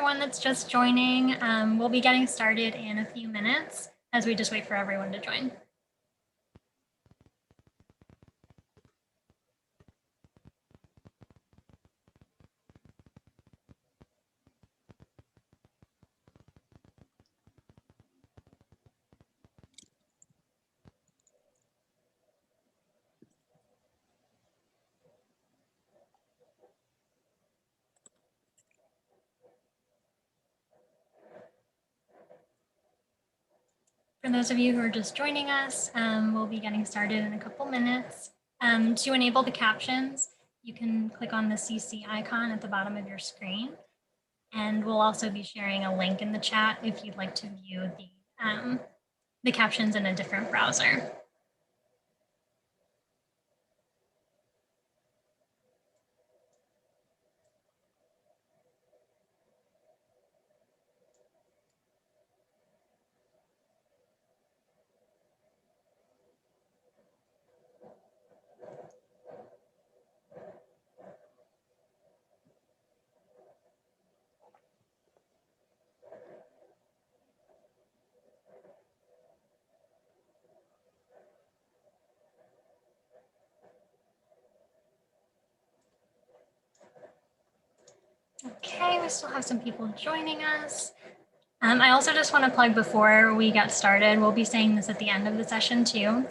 everyone that's just joining. We'll be getting started in a few minutes as we just wait for everyone to join. For those of you who are just joining us, we'll be getting started in a couple minutes. To enable the captions, you can click on the CC icon at the bottom of your screen. And we'll also be sharing a link in the chat if you'd like to view the captions in a different browser. Okay, we still have some people joining us. I also just want to plug before we get started, we'll be saying this at the end of the session too,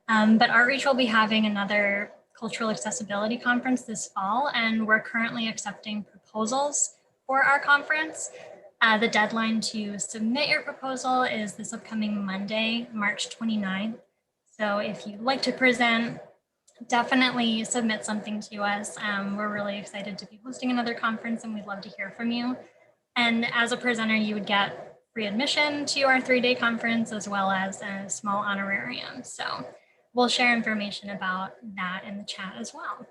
but Outreach will be having another cultural accessibility conference this fall, and we're currently accepting proposals for our conference. The deadline to submit your proposal is this upcoming Monday, March 29th. So if you'd like to present, definitely submit something to us. We're really excited to be hosting another conference and we'd love to hear from you. And as a presenter, you would get free admission to our 3-day conference as well as a small honorarium. So we'll share information about that in the chat as well.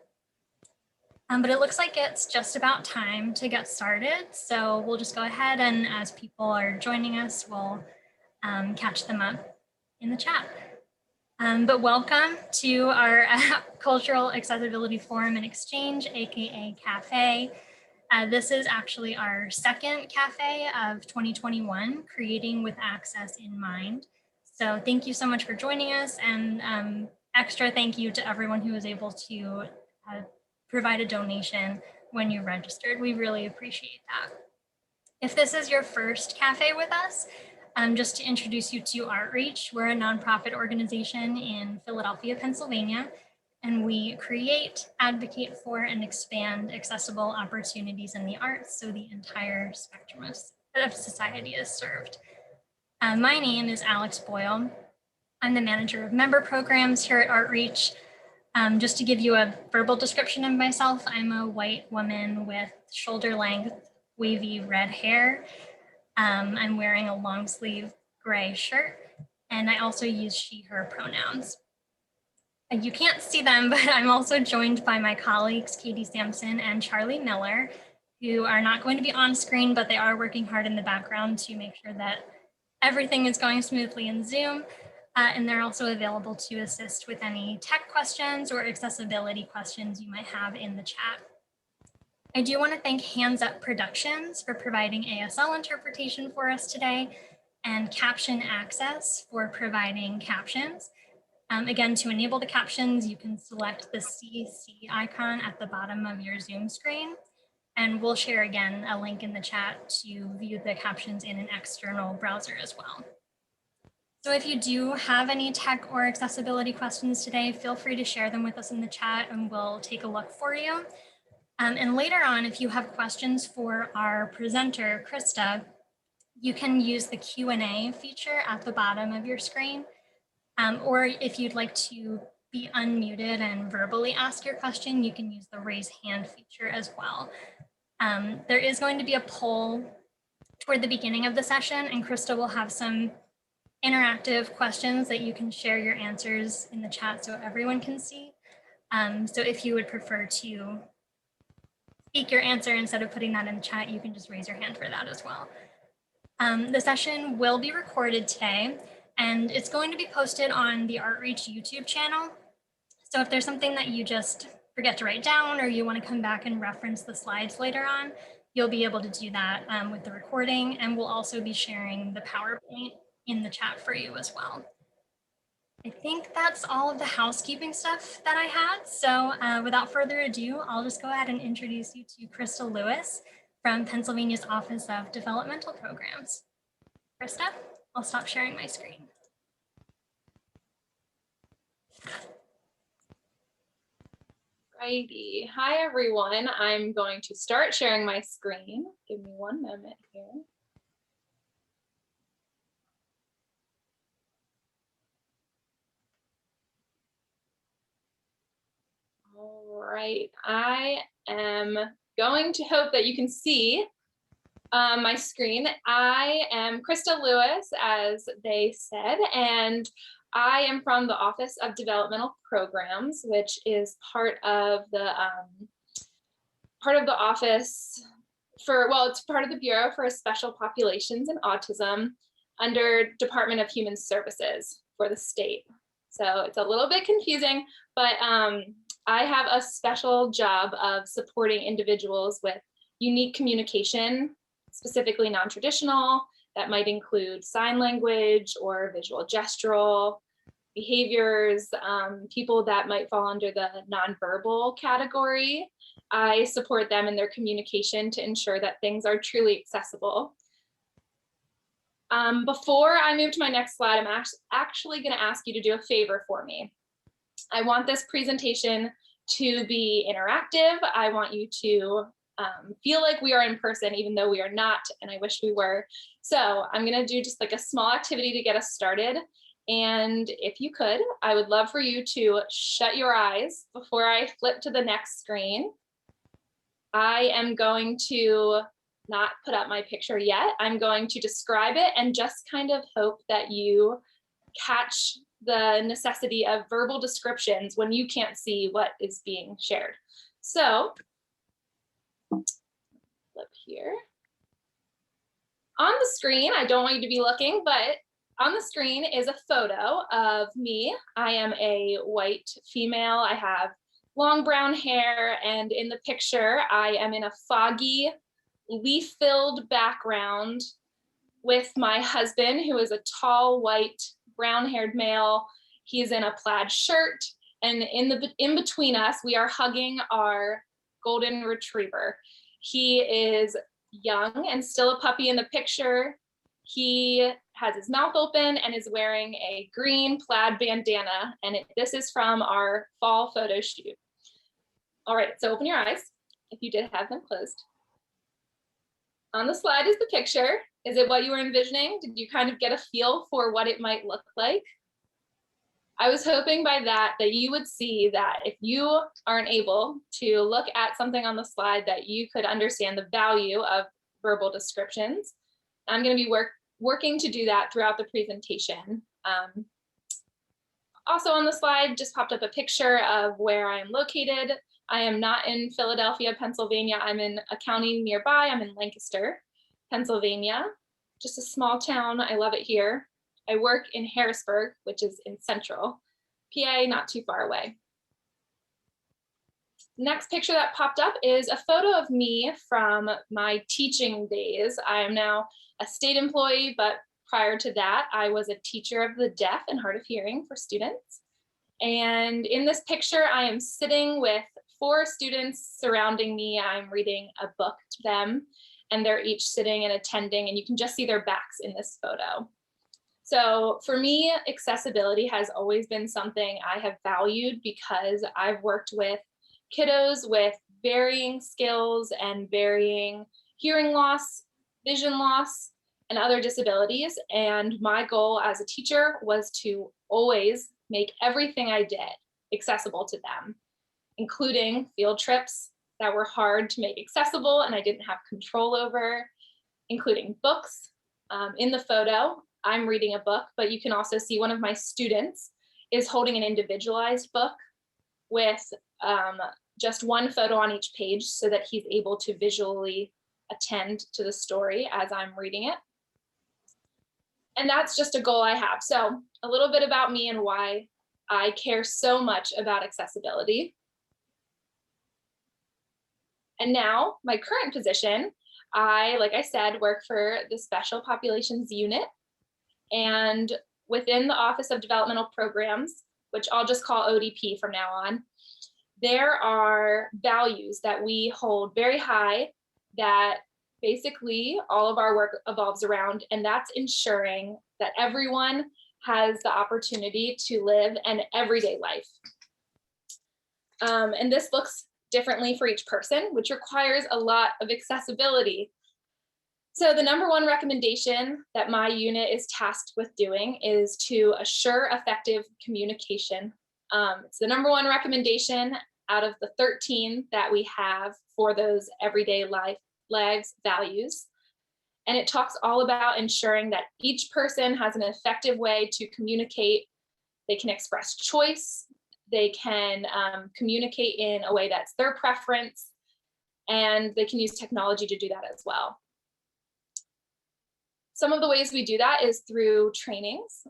But it looks like it's just about time to get started. So we'll just go ahead and as people are joining us, we'll catch them up in the chat. But welcome to our Cultural Accessibility Forum and Exchange, aka Cafe. This is actually our second cafe of 2021, creating with access in mind. So thank you so much for joining us, and extra thank you to everyone who was able to provide a donation when you registered. We really appreciate that. If this is your first cafe with us, just to introduce you to Outreach, we're a nonprofit organization in Philadelphia, Pennsylvania, and we create, advocate for, and expand accessible opportunities in the arts so the entire spectrum of society is served. My name is Alex Boyle. I'm the manager of member programs here at Outreach. Just to give you a verbal description of myself, I'm a white woman with shoulder-length, wavy red hair. I'm wearing a long sleeve gray shirt, and I also use she, her pronouns. You can't see them, but I'm also joined by my colleagues, Katie Sampson and Charlie Miller, who are not going to be on screen, but they are working hard in the background to make sure that everything is going smoothly in Zoom. And they're also available to assist with any tech questions or accessibility questions you might have in the chat. I do want to thank Hands Up Productions for providing ASL interpretation for us today, and Caption Access for providing captions. Again, to enable the captions, you can select the CC icon at the bottom of your Zoom screen, and we'll share again a link in the chat to view the captions in an external browser as well. So if you do have any tech or accessibility questions today, feel free to share them with us in the chat and we'll take a look for you. And later on, if you have questions for our presenter, Krista, you can use the Q&A feature at the bottom of your screen. Or if you'd like to be unmuted and verbally ask your question, you can use the raise hand feature as well. There is going to be a poll toward the beginning of the session, and Krista will have some interactive questions that you can share your answers in the chat so everyone can see. So if you would prefer to speak your answer instead of putting that in the chat, you can just raise your hand for that as well. The session will be recorded today, and it's going to be posted on the Outreach YouTube channel. So if there's something that you just forget to write down or you want to come back and reference the slides later on, you'll be able to do that with the recording, and we'll also be sharing the PowerPoint in the chat for you as well. I think that's all of the housekeeping stuff that I had. So without further ado, I'll just go ahead and introduce you to Krista Lewis from Pennsylvania's Office of Developmental Programs. Krista, I'll stop sharing my screen. Righty. Hi, everyone. I'm going to start sharing my screen. Give me one moment here. All right. I am going to hope that you can see my screen. I am Krista Lewis, as they said, and I am from the Office of Developmental Programs, which is part of the office for, well, it's part of the Bureau for Special Populations and Autism under Department of Human Services for the state. So it's a little bit confusing, but I have a special job of supporting individuals with unique communication, specifically non-traditional. That might include sign language or visual gestural behaviors, people that might fall under the nonverbal category. I support them in their communication to ensure that things are truly accessible. Before I move to my next slide, I'm actually going to ask you to do a favor for me. I want this presentation to be interactive. I want you to feel like we are in person, even though we are not, and I wish we were. So I'm going to do just like a small activity to get us started. And if you could, I would love for you to shut your eyes before I flip to the next screen. I am going to not put up my picture yet. I'm going to describe it and just kind of hope that you catch the necessity of verbal descriptions when you can't see what is being shared. So, flip here. On the screen, I don't want you to be looking, but on the screen is a photo of me. I am a white female. I have long brown hair, and in the picture, I am in a foggy, leaf-filled background with my husband, who is a tall, white, brown-haired male. He's in a plaid shirt, and in between us, we are hugging our golden retriever. He is young and still a puppy in the picture. He has his mouth open and is wearing a green plaid bandana, and this is from our fall photo shoot. All right, so open your eyes if you did have them closed. On the slide is the picture. Is it what you were envisioning? Did you kind of get a feel for what it might look like? I was hoping by that you would see that if you aren't able to look at something on the slide, that you could understand the value of verbal descriptions. I'm going to be working to do that throughout the presentation. Also on the slide just popped up a picture of where I am located. I am not in Philadelphia, Pennsylvania. I'm in a county nearby. I'm in Lancaster, Pennsylvania, just a small town. I love it here. I work in Harrisburg, which is in central PA, not too far away. Next picture that popped up is a photo of me from my teaching days. I am now a state employee, but prior to that, I was a teacher of the deaf and hard of hearing for students. And in this picture, I am sitting with 4 students surrounding me. I'm reading a book to them, and they're each sitting and attending, and you can just see their backs in this photo. So for me, accessibility has always been something I have valued because I've worked with kiddos with varying skills and varying hearing loss, vision loss, and other disabilities. And my goal as a teacher was to always make everything I did accessible to them, including field trips that were hard to make accessible and I didn't have control over, including books. In the photo, I'm reading a book, but you can also see one of my students is holding an individualized book with just one photo on each page so that he's able to visually attend to the story as I'm reading it. And that's just a goal I have. So a little bit about me and why I care so much about accessibility. And now my current position, I, like I said, work for the Special Populations Unit, and within the Office of Developmental Programs, which I'll just call ODP from now on, there are values that we hold very high that basically all of our work evolves around, and that's ensuring that everyone has the opportunity to live an everyday life. And this looks differently for each person, which requires a lot of accessibility. So the number one recommendation that my unit is tasked with doing is to assure effective communication. It's the number one recommendation out of the 13 that we have for those everyday lives values. And it talks all about ensuring that each person has an effective way to communicate. They can express choice. They can communicate in a way that's their preference, and they can use technology to do that as well. Some of the ways we do that is through trainings.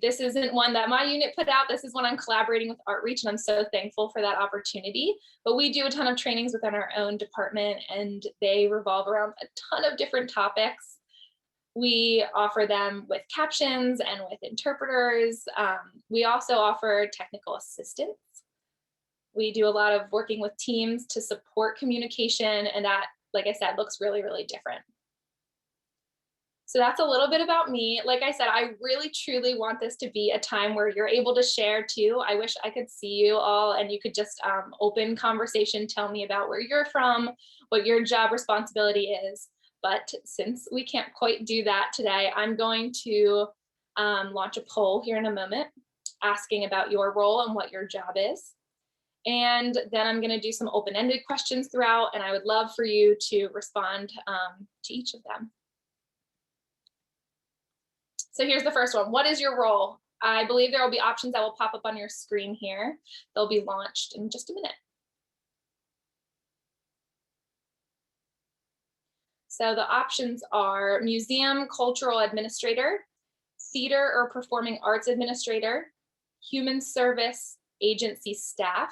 This isn't one that my unit put out. This is one I'm collaborating with Outreach, and I'm so thankful for that opportunity. But we do a ton of trainings within our own department, and they revolve around a ton of different topics. We offer them with captions and with interpreters. We also offer technical assistance. We do a lot of working with teams to support communication, and that, like I said, looks really, really different. So that's a little bit about me. Like I said, I really truly want this to be a time where you're able to share too. I wish I could see you all and you could just open conversation, tell me about where you're from, what your job responsibility is. But since we can't quite do that today, I'm going to launch a poll here in a moment, asking about your role and what your job is. And then I'm going to do some open-ended questions throughout, and I would love for you to respond to each of them. So here's the first one. What is your role? I believe there will be options that will pop up on your screen here. They'll be launched in just a minute. So the options are museum cultural administrator, theater or performing arts administrator, human service agency staff,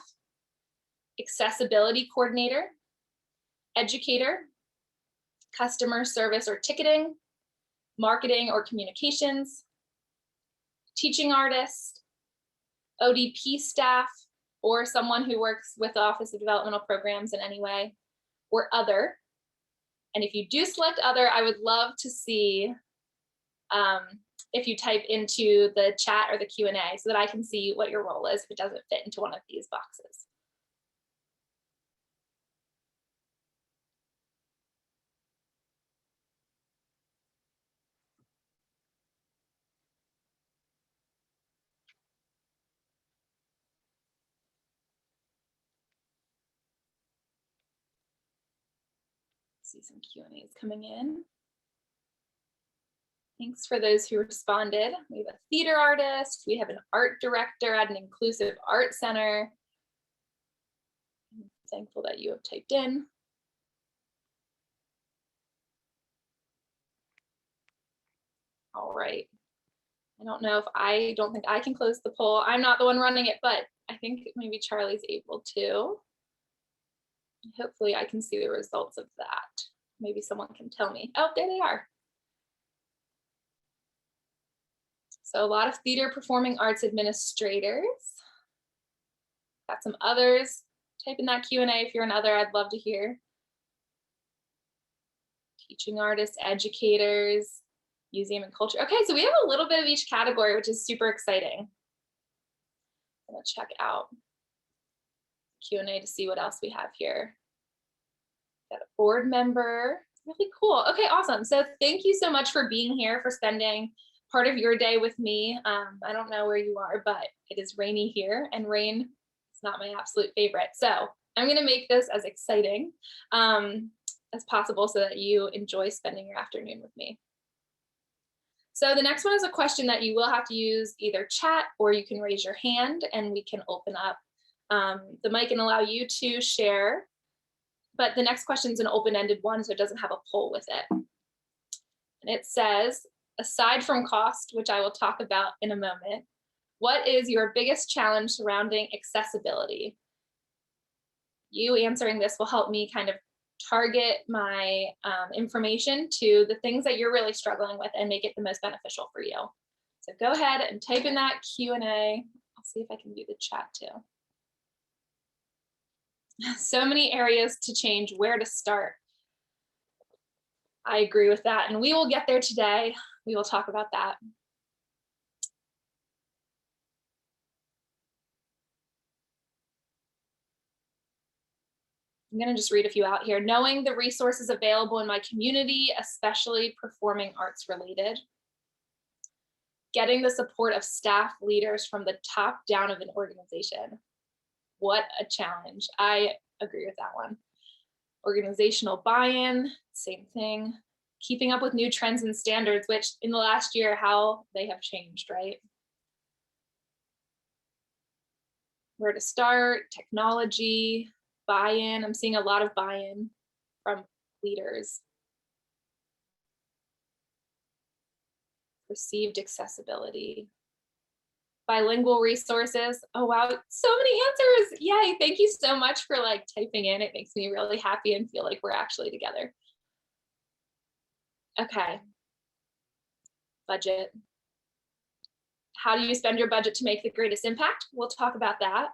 accessibility coordinator, educator, customer service or ticketing, marketing or communications, teaching artist, ODP staff, or someone who works with the Office of Developmental Programs in any way, or other. And if you do select other, I would love to see if you type into the chat or the Q&A so that I can see what your role is if it doesn't fit into one of these boxes. See some Q&As coming in. Thanks for those who responded. We have a theater artist. We have an art director at an inclusive art center. I'm thankful that you have typed in. All right. I don't think I can close the poll. I'm not the one running it, but I think maybe Charlie's able to. Hopefully I can see the results of that. Maybe someone can tell me. Oh, there they are. So a lot of theater performing arts administrators. Got some others. Type in that Q&A if you're another, I'd love to hear. Teaching artists, educators, museum and culture. Okay, so we have a little bit of each category, which is super exciting. I'm gonna check out Q&A to see what else we have here. Got a board member, really cool. Okay, awesome. So thank you so much for being here, for spending part of your day with me. I don't know where you are, but it is rainy here, and rain is not my absolute favorite. So I'm gonna make this as exciting as possible so that you enjoy spending your afternoon with me. So the next one is a question that you will have to use either chat or you can raise your hand and we can open up the mic and allow you to share. But the next question is an open-ended one, so it doesn't have a poll with it. And it says, aside from cost, which I will talk about in a moment, what is your biggest challenge surrounding accessibility? You answering this will help me kind of target my information to the things that you're really struggling with and make it the most beneficial for you. So go ahead and type in that Q&A. I'll see if I can view the chat too. So many areas to change, where to start. I agree with that, and we will get there today. We will talk about that. I'm going to just read a few out here. Knowing the resources available in my community, especially performing arts related. Getting the support of staff leaders from the top down of an organization. What a challenge. I agree with that one. Organizational buy-in, same thing. Keeping up with new trends and standards, which in the last year, how they have changed, right? Where to start, technology, buy-in. I'm seeing a lot of buy-in from leaders. Perceived accessibility. Bilingual resources. Oh, wow, so many answers. Yay, thank you so much for like typing in. It makes me really happy and feel like we're actually together. Okay. Budget. How do you spend your budget to make the greatest impact? We'll talk about that.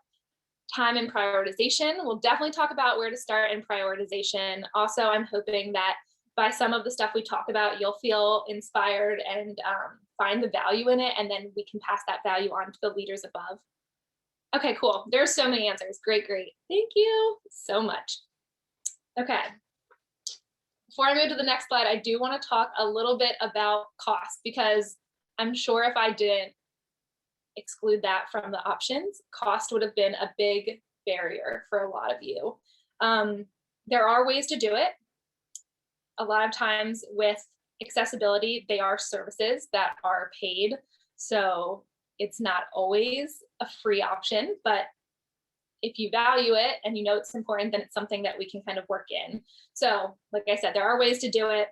Time and prioritization. We'll definitely talk about where to start in prioritization. Also, I'm hoping that by some of the stuff we talk about, you'll feel inspired and find the value in it, and then we can pass that value on to the leaders above. Okay, cool. There's so many answers. Great, great. Thank you so much. Okay. Before I move to the next slide, I do want to talk a little bit about cost, because I'm sure if I didn't exclude that from the options, cost would have been a big barrier for a lot of you. There are ways to do it. A lot of times with accessibility, they are services that are paid. So it's not always a free option, but if you value it and you know it's important, then it's something that we can kind of work in. So like I said, there are ways to do it.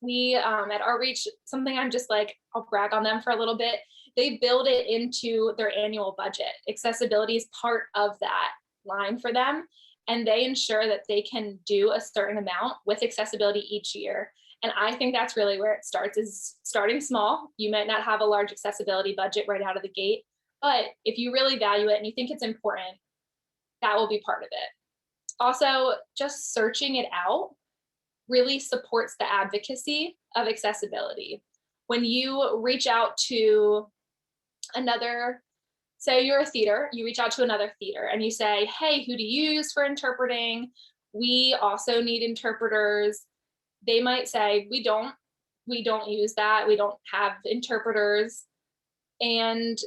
We at Outreach, something I'm just like, I'll brag on them for a little bit. They build it into their annual budget. Accessibility is part of that line for them. And they ensure that they can do a certain amount with accessibility each year. And I think that's really where it starts, is starting small. You might not have a large accessibility budget right out of the gate, but if you really value it and you think it's important, that will be part of it. Also, just searching it out really supports the advocacy of accessibility. When you reach out to another, say you're a theater, you reach out to another theater and you say, hey, who do you use for interpreting? We also need interpreters. They might say, we don't use that. We don't have interpreters. And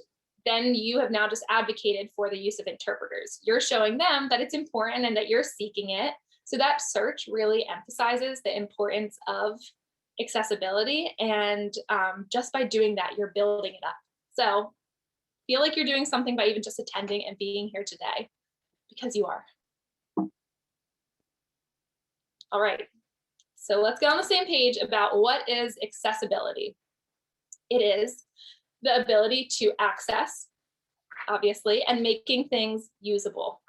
then you have now just advocated for the use of interpreters. You're showing them that it's important and that you're seeking it. So that search really emphasizes the importance of accessibility. And just by doing that, you're building it up. So feel like you're doing something by even just attending and being here today, because you are. All right, so let's get on the same page about what is accessibility. It is the ability to access, obviously, and making things usable.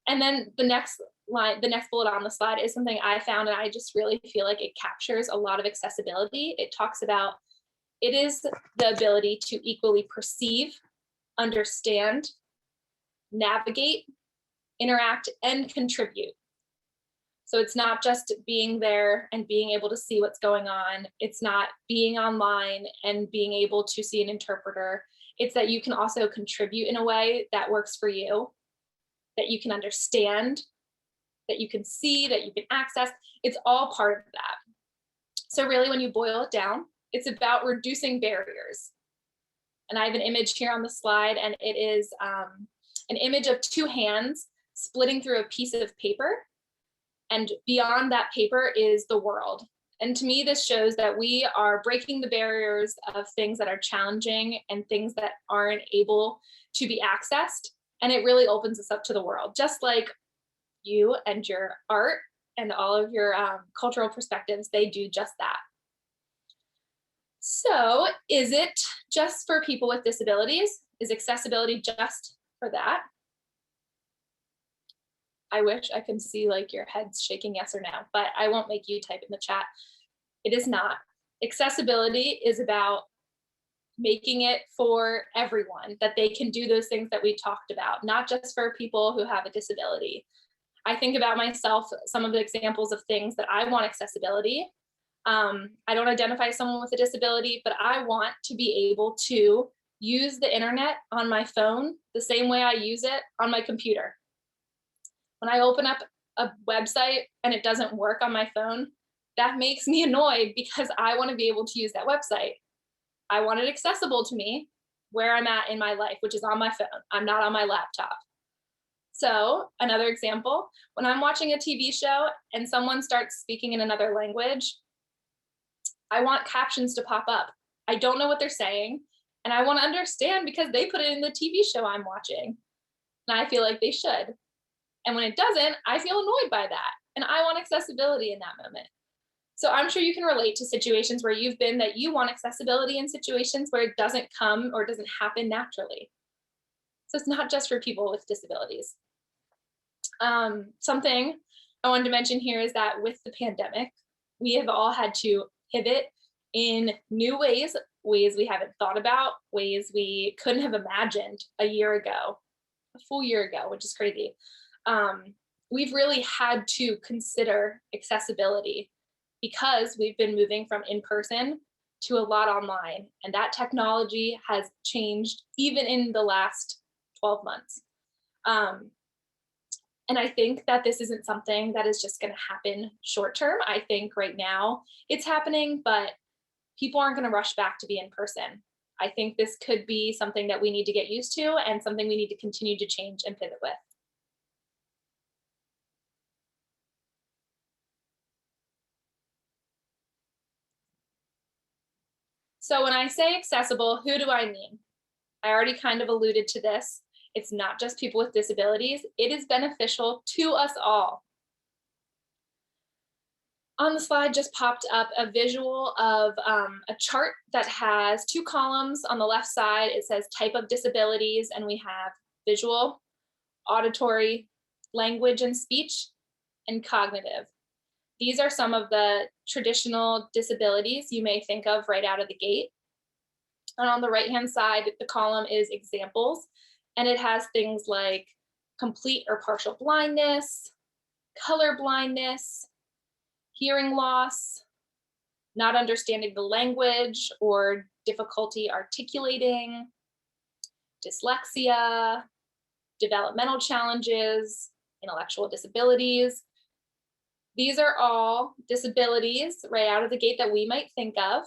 And then the next line, the next bullet on the slide is something I found, and I just really feel like it captures a lot of accessibility. It talks about, it is the ability to equally perceive, understand, navigate, interact, and contribute. So it's not just being there and being able to see what's going on. It's not being online and being able to see an interpreter. It's that you can also contribute in a way that works for you, that you can understand, that you can see, that you can access. It's all part of that. So really, when you boil it down, it's about reducing barriers. And I have an image here on the slide, and it is an image of two hands splitting through a piece of paper. And beyond that paper is the world. And to me, this shows that we are breaking the barriers of things that are challenging and things that aren't able to be accessed. And it really opens us up to the world, just like you and your art and all of your cultural perspectives, they do just that. So is it just for people with disabilities? Is accessibility just for that? I wish I could see like your heads shaking yes or no, but I won't make you type in the chat. It is not. Accessibility is about making it for everyone, that they can do those things that we talked about, not just for people who have a disability. I think about myself, some of the examples of things that I want accessibility. I don't identify as someone with a disability, but I want to be able to use the internet on my phone the same way I use it on my computer. When I open up a website and it doesn't work on my phone, that makes me annoyed because I want to be able to use that website. I want it accessible to me where I'm at in my life, which is on my phone. I'm not on my laptop. So another example, when I'm watching a TV show and someone starts speaking in another language, I want captions to pop up. I don't know what they're saying, and I want to understand because they put it in the TV show I'm watching, and I feel like they should. And when it doesn't, I feel annoyed by that, and I want accessibility in that moment. So I'm sure you can relate to situations where you've been that you want accessibility in situations where it doesn't come or doesn't happen naturally. So it's not just for people with disabilities. Something I wanted to mention here is that with the pandemic, we have all had to pivot in new ways, ways we haven't thought about, ways we couldn't have imagined a year ago, a full year ago, which is crazy. We've really had to consider accessibility because we've been moving from in-person to a lot online, and that technology has changed even in the last 12 months. And I think that this isn't something that is just going to happen short term. I think right now it's happening, but people aren't going to rush back to be in person. I think this could be something that we need to get used to and something we need to continue to change and pivot with. So when I say accessible, who do I mean? I already kind of alluded to this. It's not just people with disabilities. It is beneficial to us all. On the slide just popped up a visual of a chart that has two columns. On the left side, it says type of disabilities, and we have visual, auditory, language and speech, and cognitive. These are some of the traditional disabilities you may think of right out of the gate. And on the right-hand side, the column is examples, and it has things like complete or partial blindness, color blindness, hearing loss, not understanding the language or difficulty articulating, dyslexia, developmental challenges, intellectual disabilities. These are all disabilities right out of the gate that we might think of.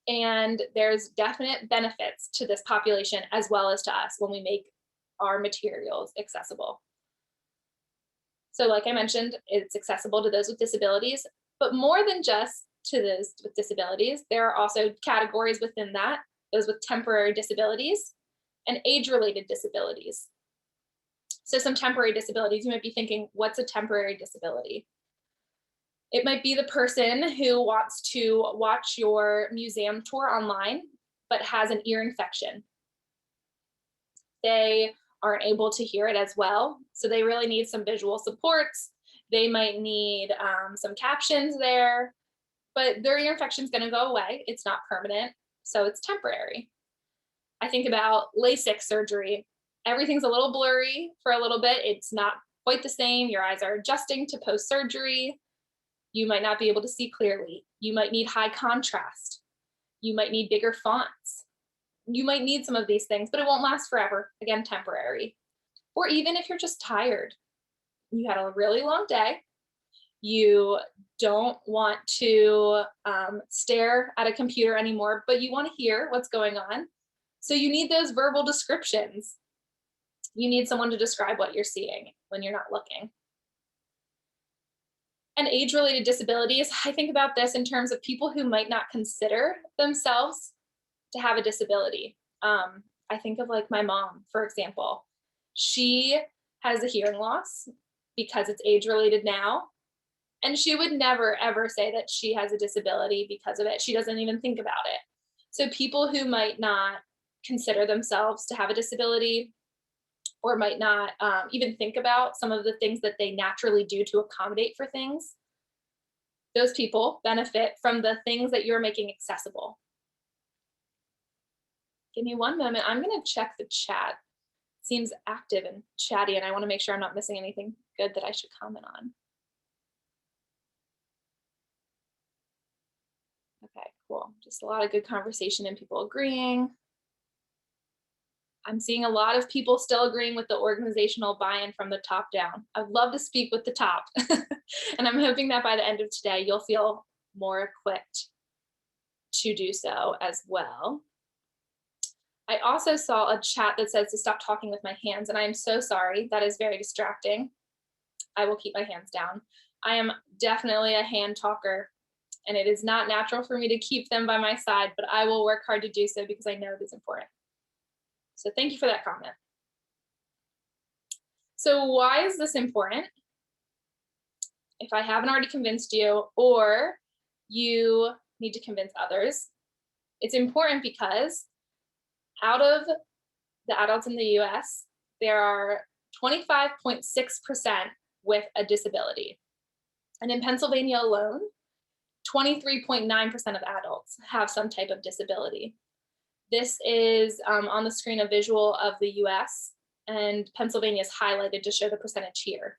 And there's definite benefits to this population as well as to us when we make our materials accessible. So like I mentioned, it's accessible to those with disabilities, but more than just to those with disabilities, there are also categories within that, those with temporary disabilities and age-related disabilities. So some temporary disabilities, you might be thinking, what's a temporary disability? It might be the person who wants to watch your museum tour online, but has an ear infection. They aren't able to hear it as well, so they really need some visual supports. They might need some captions there, but their ear infection is going to go away. It's not permanent, so it's temporary. I think about LASIK surgery. Everything's a little blurry for a little bit. It's not quite the same. Your eyes are adjusting to post-surgery. You might not be able to see clearly. You might need high contrast. You might need bigger fonts. You might need some of these things, but it won't last forever. Again, temporary. Or even if you're just tired, you had a really long day, you don't want to stare at a computer anymore, but you want to hear what's going on. So you need those verbal descriptions. You need someone to describe what you're seeing when you're not looking. And age-related disabilities, I think about this in terms of people who might not consider themselves to have a disability. I think of like my mom, for example. She has a hearing loss because it's age-related now. And she would never, ever say that she has a disability because of it. She doesn't even think about it. So people who might not consider themselves to have a disability or might not even think about some of the things that they naturally do to accommodate for things, those people benefit from the things that you're making accessible. Give me one moment. I'm going to check the chat. It seems active and chatty, and I want to make sure I'm not missing anything good that I should comment on. Okay, cool. Just a lot of good conversation and people agreeing. I'm seeing a lot of people still agreeing with the organizational buy-in from the top down. I'd love to speak with the top. And I'm hoping that by the end of today, you'll feel more equipped to do so as well. I also saw a chat that says to stop talking with my hands, and I am so sorry. That is very distracting. I will keep my hands down. I am definitely a hand talker, and it is not natural for me to keep them by my side, but I will work hard to do so because I know it is important. So thank you for that comment. So why is this important? If I haven't already convinced you, or you need to convince others, it's important because out of the adults in the US, there are 25.6% with a disability. And in Pennsylvania alone, 23.9% of adults have some type of disability. This is on the screen a visual of the US, and Pennsylvania is highlighted to show the percentage here.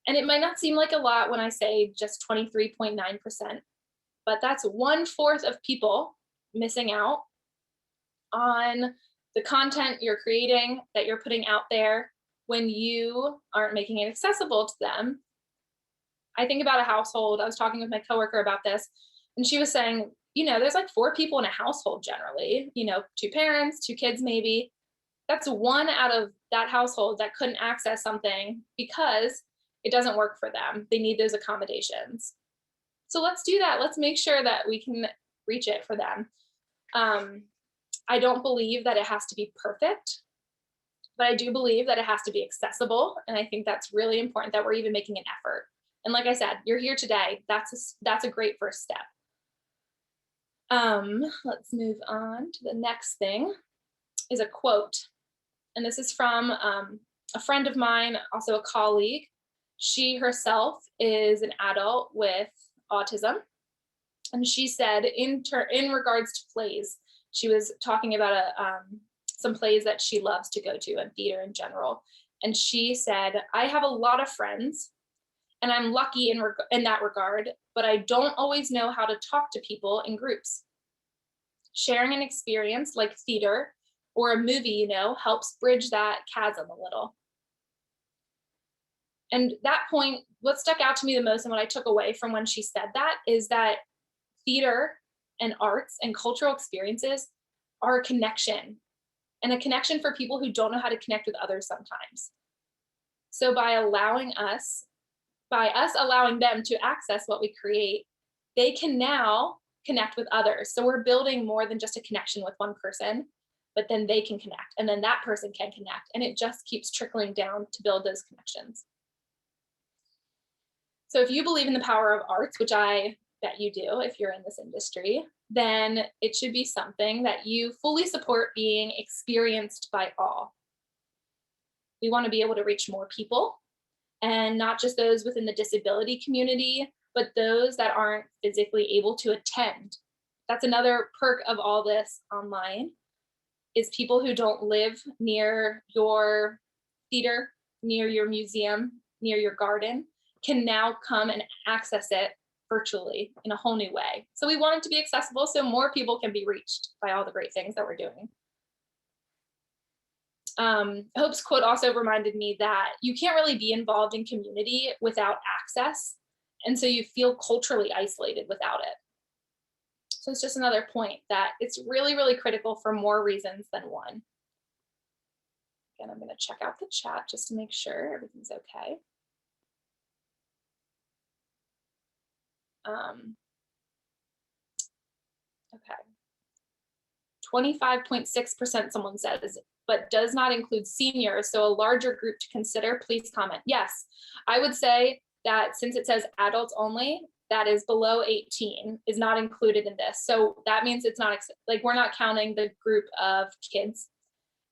And it might not seem like a lot when I say just 23.9%, but that's 1/4 of people missing out on the content you're creating, that you're putting out there, when you aren't making it accessible to them. I think about a household. I was talking with my coworker about this, and she was saying, you know, there's like 4 people in a household generally, you know, 2 parents, 2 kids maybe. That's 1 out of that household that couldn't access something because it doesn't work for them. They need those accommodations. So let's do that. Let's make sure that we can reach it for them. I don't believe that it has to be perfect, but I do believe that it has to be accessible. And I think that's really important that we're even making an effort. And like I said, you're here today. That's a great first step. Let's move on to the next thing, is a quote. And this is from a friend of mine, also a colleague. She herself is an adult with autism. And she said in regards to plays, she was talking about some plays that she loves to go to and theater in general. And she said, I have a lot of friends and I'm lucky in that regard, but I don't always know how to talk to people in groups. Sharing an experience like theater or a movie, you know, helps bridge that chasm a little. And that point, what stuck out to me the most and what I took away from when she said that is that theater and arts and cultural experiences are a connection, and a connection for people who don't know how to connect with others sometimes. So by us allowing them to access what we create, they can now connect with others. So we're building more than just a connection with one person, but then they can connect, and then that person can connect, and it just keeps trickling down to build those connections. So if you believe in the power of arts, which I bet you do if you're in this industry, then it should be something that you fully support being experienced by all. We want to be able to reach more people, and not just those within the disability community, but those that aren't physically able to attend. That's another perk of all this online, is people who don't live near your theater, near your museum, near your garden, can now come and access it virtually in a whole new way. So we want it to be accessible so more people can be reached by all the great things that we're doing. Hope's quote also reminded me that you can't really be involved in community without access. And so you feel culturally isolated without it. So it's just another point that it's really, really critical for more reasons than one. Again, I'm going to check out the chat just to make sure everything's okay. Okay. 25.6% someone says, but does not include seniors, so a larger group to consider. Please comment. Yes, I would say that since it says adults only, that is below 18 is not included in this. So that means it's not like we're not counting the group of kids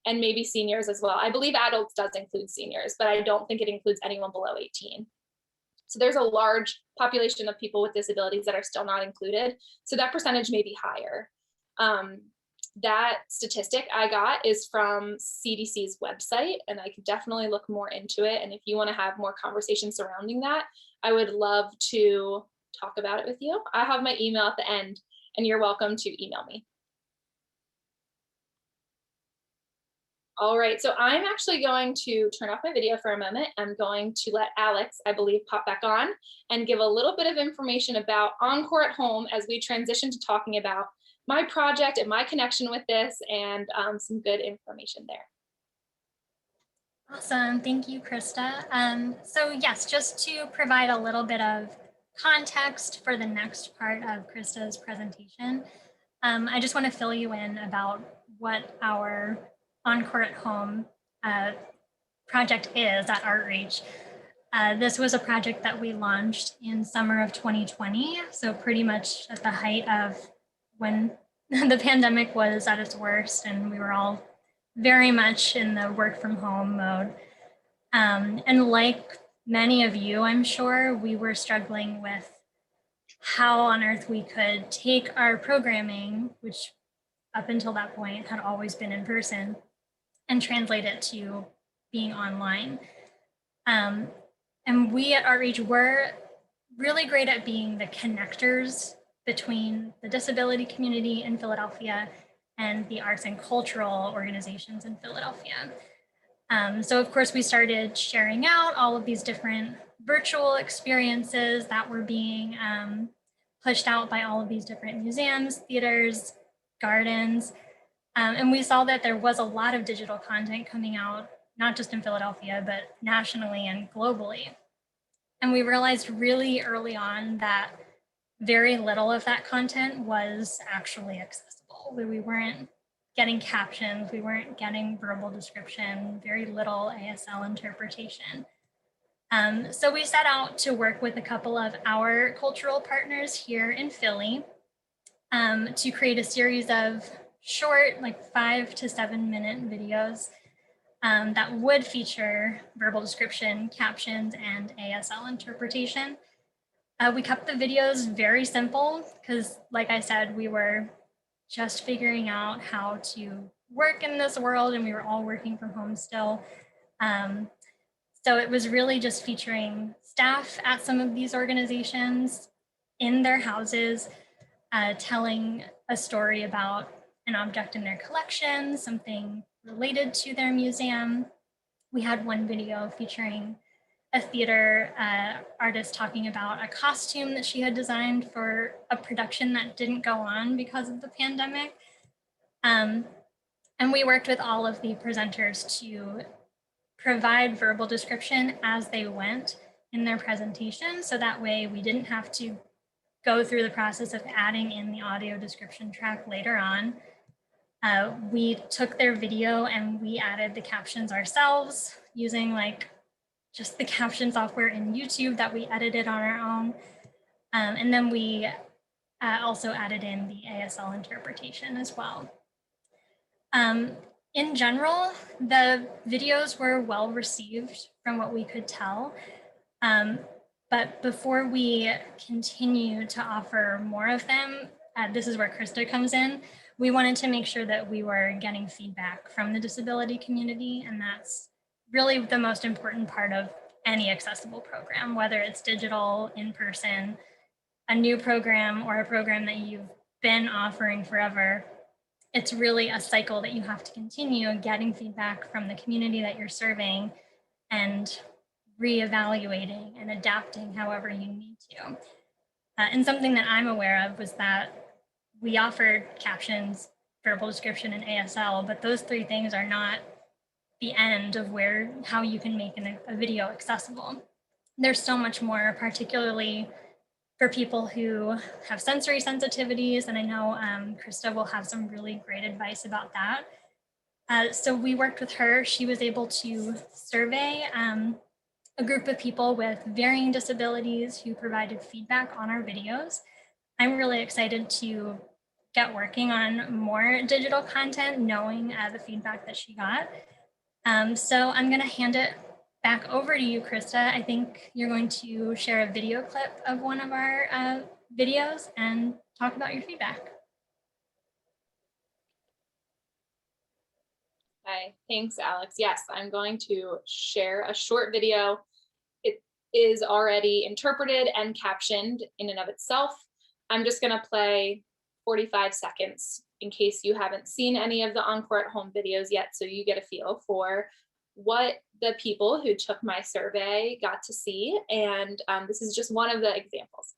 and maybe seniors as well. I believe adults does include seniors, but I don't think it includes anyone below 18. So there's a large population of people with disabilities that are still not included. So that percentage may be higher. That statistic I got is from CDC's website, and I could definitely look more into it. And if you want to have more conversation surrounding that, I would love to talk about it with you. I have my email at the end, and you're welcome to email me. All right, so I'm actually going to turn off my video for a moment. I'm going to let Alex, I believe, pop back on and give a little bit of information about ENCORE at Home as we transition to talking about my project and my connection with this, and some good information there. Awesome, thank you, Krista. So yes, just to provide a little bit of context for the next part of Krista's presentation, I just want to fill you in about what our ENCORE at Home project is at Outreach. This was a project that we launched in summer of 2020, so pretty much at the height of when the pandemic was at its worst and we were all very much in the work from home mode. And like many of you, I'm sure, we were struggling with how on earth we could take our programming, which up until that point had always been in person, and translate it to being online. And we at Outreach were really great at being the connectors between the disability community in Philadelphia and the arts and cultural organizations in Philadelphia. So of course we started sharing out all of these different virtual experiences that were being pushed out by all of these different museums, theaters, gardens. And we saw that there was a lot of digital content coming out, not just in Philadelphia, but nationally and globally. And we realized really early on that very little of that content was actually accessible. We weren't getting captions, we weren't getting verbal description, very little ASL interpretation. So we set out to work with a couple of our cultural partners here in Philly to create a series of short, like 5 to 7 minute videos that would feature verbal description, captions, and ASL interpretation. We kept the videos very simple because, like I said, we were just figuring out how to work in this world and we were all working from home still. So it was really just featuring staff at some of these organizations in their houses, telling a story about an object in their collection, something related to their museum. We had one video featuring a theater artist talking about a costume that she had designed for a production that didn't go on because of the pandemic. And we worked with all of the presenters to provide verbal description as they went in their presentation. So that way we didn't have to go through the process of adding in the audio description track later on. We took their video and we added the captions ourselves using like just the caption software in YouTube that we edited on our own. And then we also added in the ASL interpretation as well. In general, the videos were well received from what we could tell. But before we continue to offer more of them, this is where Krista comes in. We wanted to make sure that we were getting feedback from the disability community, and that's really the most important part of any accessible program, whether it's digital, in person, a new program, or a program that you've been offering forever. It's really a cycle that you have to continue getting feedback from the community that you're serving and reevaluating and adapting however you need to. And something that I'm aware of was that we offered captions, verbal description, and ASL, but those three things are not the end of how you can make a video accessible. There's so much more, particularly for people who have sensory sensitivities, and I know Krista will have some really great advice about that. So we worked with her. She was able to survey a group of people with varying disabilities who provided feedback on our videos. I'm really excited to get working on more digital content, knowing the feedback that she got. So I'm going to hand it back over to you, Krista. I think you're going to share a video clip of one of our videos and talk about your feedback. Hi, thanks, Alex. Yes, I'm going to share a short video. It is already interpreted and captioned in and of itself. I'm just going to play 45 seconds in case you haven't seen any of the ENCORE at Home videos yet, so you get a feel for what the people who took my survey got to see. And this is just one of the examples.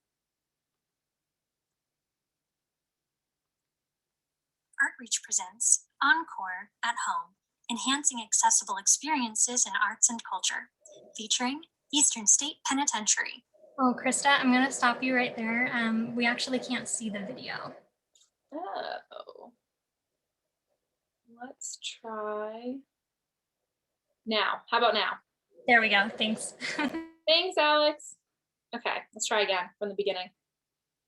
Artreach presents ENCORE at Home, Enhancing Accessible Experiences in Arts and Culture, featuring Eastern State Penitentiary. Oh, Krista, I'm going to stop you right there. We actually can't see the video. Oh, let's try now. How about now? There we go. Thanks. Thanks, Alex. Okay, let's try again from the beginning.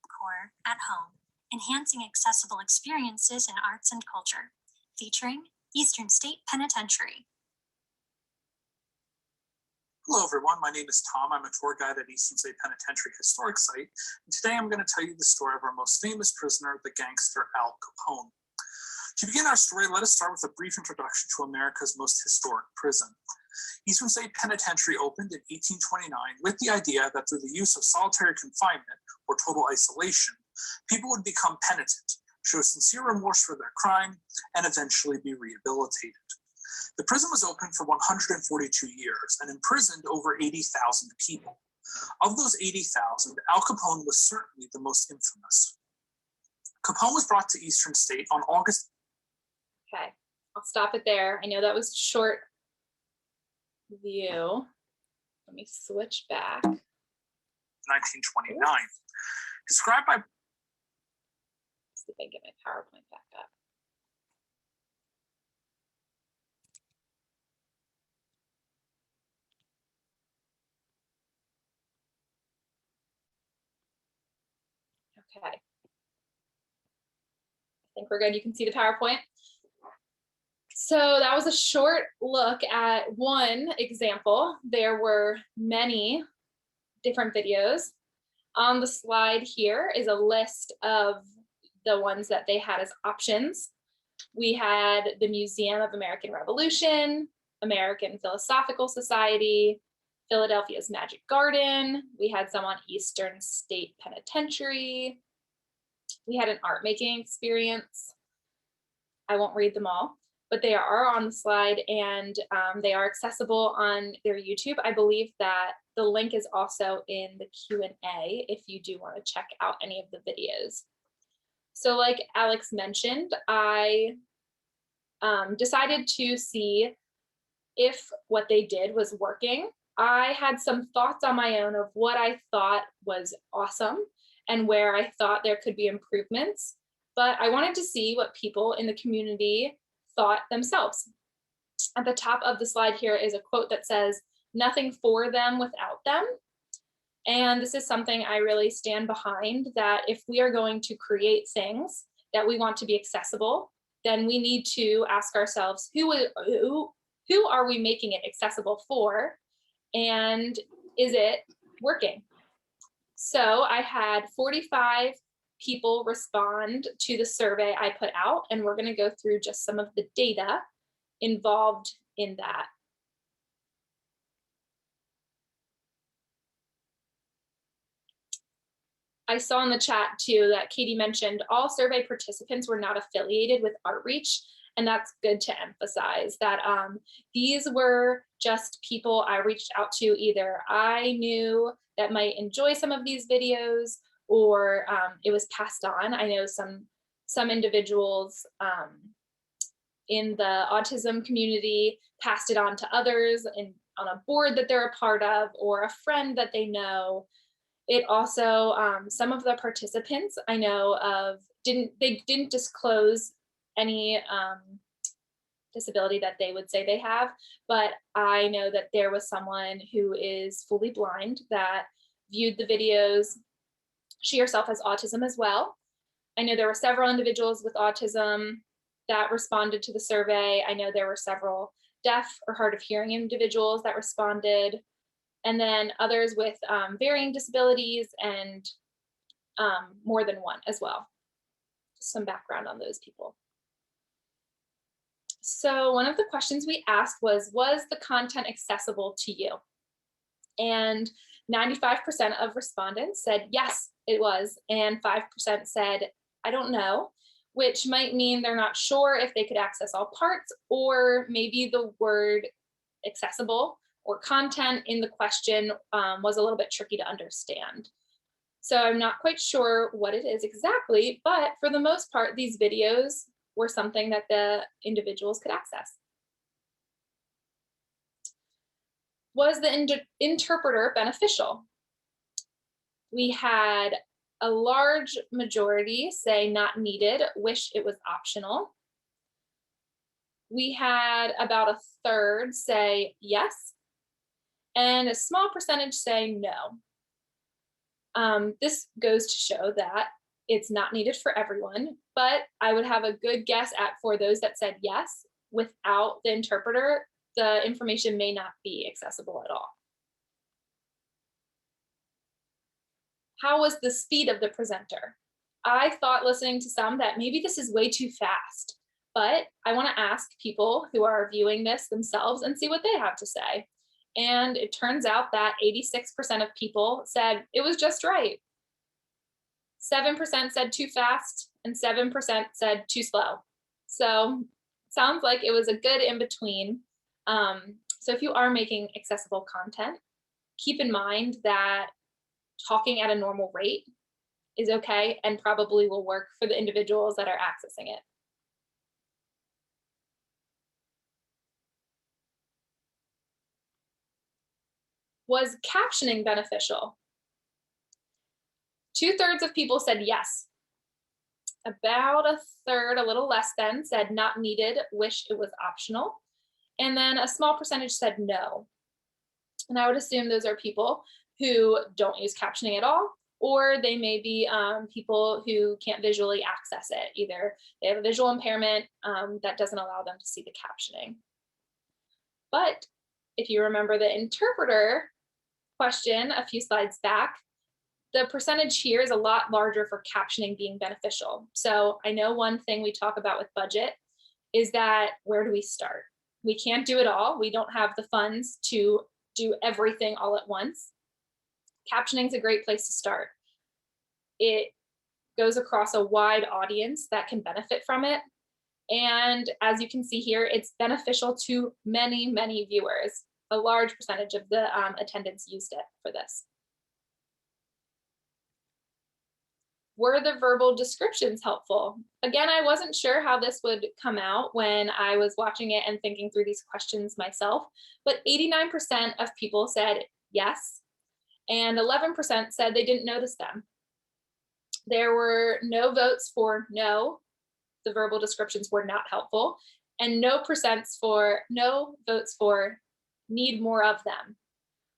ENCORE at Home, Enhancing Accessible Experiences in Arts and Culture, featuring Eastern State Penitentiary. Hello everyone, my name is Tom. I'm a tour guide at Eastern State Penitentiary Historic Site, and today I'm going to tell you the story of our most famous prisoner, the gangster Al Capone. To begin our story, let us start with a brief introduction to America's most historic prison. Eastern State Penitentiary opened in 1829 with the idea that through the use of solitary confinement, or total isolation, people would become penitent, show sincere remorse for their crime, and eventually be rehabilitated. The prison was open for 142 years and imprisoned over 80,000 people. Of those 80,000, Al Capone was certainly the most infamous. Capone was brought to Eastern State on August. Okay, I'll stop it there. I know that was short view. Let me switch back. 1929. Described by. Let's see if I can get my PowerPoint back up. Okay. I think we're good. You can see the PowerPoint. So that was a short look at one example. There were many different videos. On the slide here is a list of the ones that they had as options. We had the Museum of American Revolution, American Philosophical Society, Philadelphia's Magic Garden. We had some on Eastern State Penitentiary. We had an art making experience. I won't read them all, but they are on the slide, and they are accessible on their YouTube. I believe that the link is also in the Q&A if you do want to check out any of the videos. So like Alex mentioned, I decided to see if what they did was working. I had some thoughts on my own of what I thought was awesome and where I thought there could be improvements, but I wanted to see what people in the community thought themselves. At the top of the slide here is a quote that says, "Nothing for them without them." And this is something I really stand behind, that if we are going to create things that we want to be accessible, then we need to ask ourselves, who are we making it accessible for? And is it working? So I had 45 people respond to the survey I put out, and we're going to go through just some of the data involved in that. I saw in the chat too that Katie mentioned all survey participants were not affiliated with Artreach, and that's good to emphasize that these were just people I reached out to, either I knew that might enjoy some of these videos, or it was passed on. I know some individuals in the autism community passed it on to others on a board that they're a part of, or a friend that they know. It also, some of the participants I know of didn't disclose any disability that they would say they have, but I know that there was someone who is fully blind that viewed the videos. She herself has autism as well. I know there were several individuals with autism that responded to the survey. I know there were several deaf or hard of hearing individuals that responded, and then others with varying disabilities and more than one as well. Just some background on those people. So one of the questions we asked was the content accessible to you? And 95% of respondents said yes, it was, and 5% said, I don't know, which might mean they're not sure if they could access all parts, or maybe the word accessible or content in the question was a little bit tricky to understand. So I'm not quite sure what it is exactly, but for the most part, these videos were something that the individuals could access. Was the interpreter beneficial? We had a large majority say not needed, wish it was optional. We had about a third say yes, and a small percentage say no. This goes to show that it's not needed for everyone, but I would have a good guess at for those that said yes, without the interpreter, the information may not be accessible at all. How was the speed of the presenter? I thought listening to some that maybe this is way too fast, but I want to ask people who are viewing this themselves and see what they have to say. And it turns out that 86% of people said it was just right. 7% said too fast, and 7% said too slow. So sounds like it was a good in between. So if you are making accessible content, keep in mind that talking at a normal rate is okay and probably will work for the individuals that are accessing it. Was captioning beneficial? 2/3 of people said yes. About a third, a little less than, said not needed, wish it was optional. And then a small percentage said no. And I would assume those are people who don't use captioning at all, or they may be people who can't visually access it. Either they have a visual impairment that doesn't allow them to see the captioning. But if you remember the interpreter question a few slides back, the percentage here is a lot larger for captioning being beneficial. So I know one thing we talk about with budget is that where do we start? We can't do it all. We don't have the funds to do everything all at once. Captioning is a great place to start. It goes across a wide audience that can benefit from it. And as you can see here, it's beneficial to many, many viewers. A large percentage of the attendants used it for this. Were the verbal descriptions helpful? Again, I wasn't sure how this would come out when I was watching it and thinking through these questions myself, but 89% of people said yes, and 11% said they didn't notice them. There were no votes for no, the verbal descriptions were not helpful, and no votes for need more of them,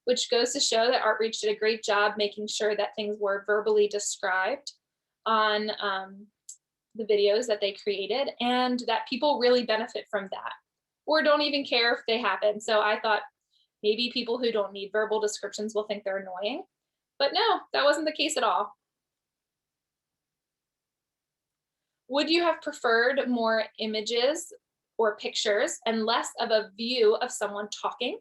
which goes to show that Outreach did a great job making sure that things were verbally described on the videos that they created, and that people really benefit from that, or don't even care if they happen. So I thought maybe people who don't need verbal descriptions will think they're annoying, but no, that wasn't the case at all. Would you have preferred more images or pictures and less of a view of someone talking?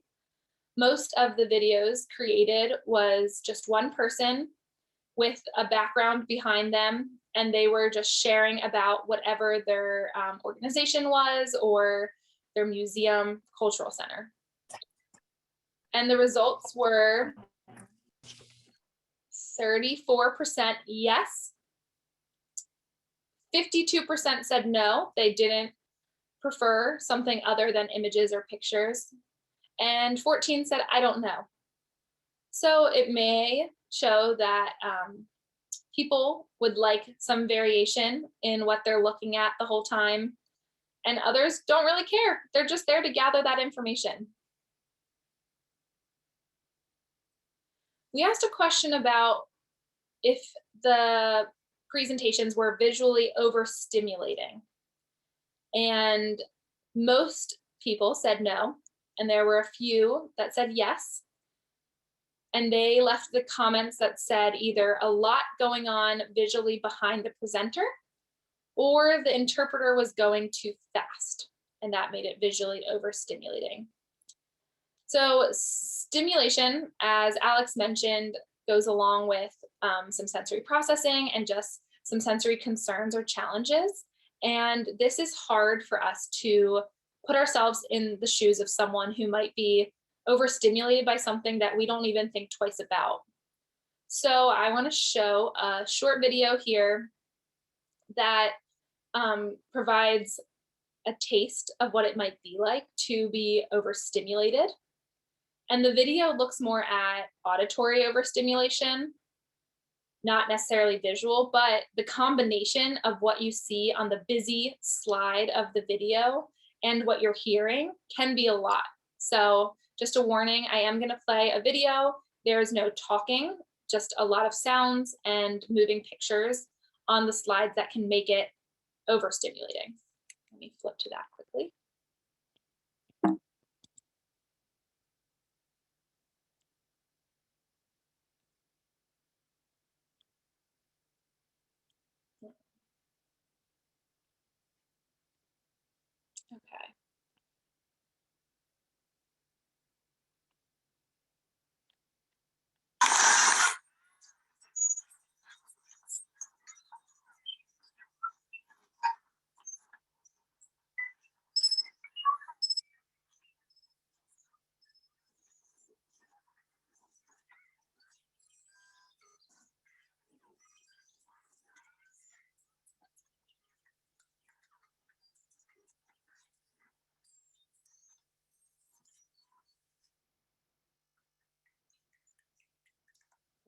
Most of the videos created was just one person with a background behind them, and they were just sharing about whatever their organization was or their museum, cultural center. And the results were 34% yes, 52% said no, they didn't prefer something other than images or pictures, and 14 said, I don't know. So it may show that people would like some variation in what they're looking at the whole time, and others don't really care. They're just there to gather that information. We asked a question about if the presentations were visually overstimulating. And most people said no, and there were a few that said yes. And they left the comments that said either a lot going on visually behind the presenter, or the interpreter was going too fast, and that made it visually overstimulating. So stimulation, as Alex mentioned, goes along with some sensory processing and just some sensory concerns or challenges. And this is hard for us to put ourselves in the shoes of someone who might be overstimulated by something that we don't even think twice about. So I want to show a short video here that provides a taste of what it might be like to be overstimulated. And the video looks more at auditory overstimulation, not necessarily visual, but the combination of what you see on the busy slide of the video and what you're hearing can be a lot. So just a warning, I am going to play a video. There is no talking, just a lot of sounds and moving pictures on the slides that can make it overstimulating. Let me flip to that quickly. Okay.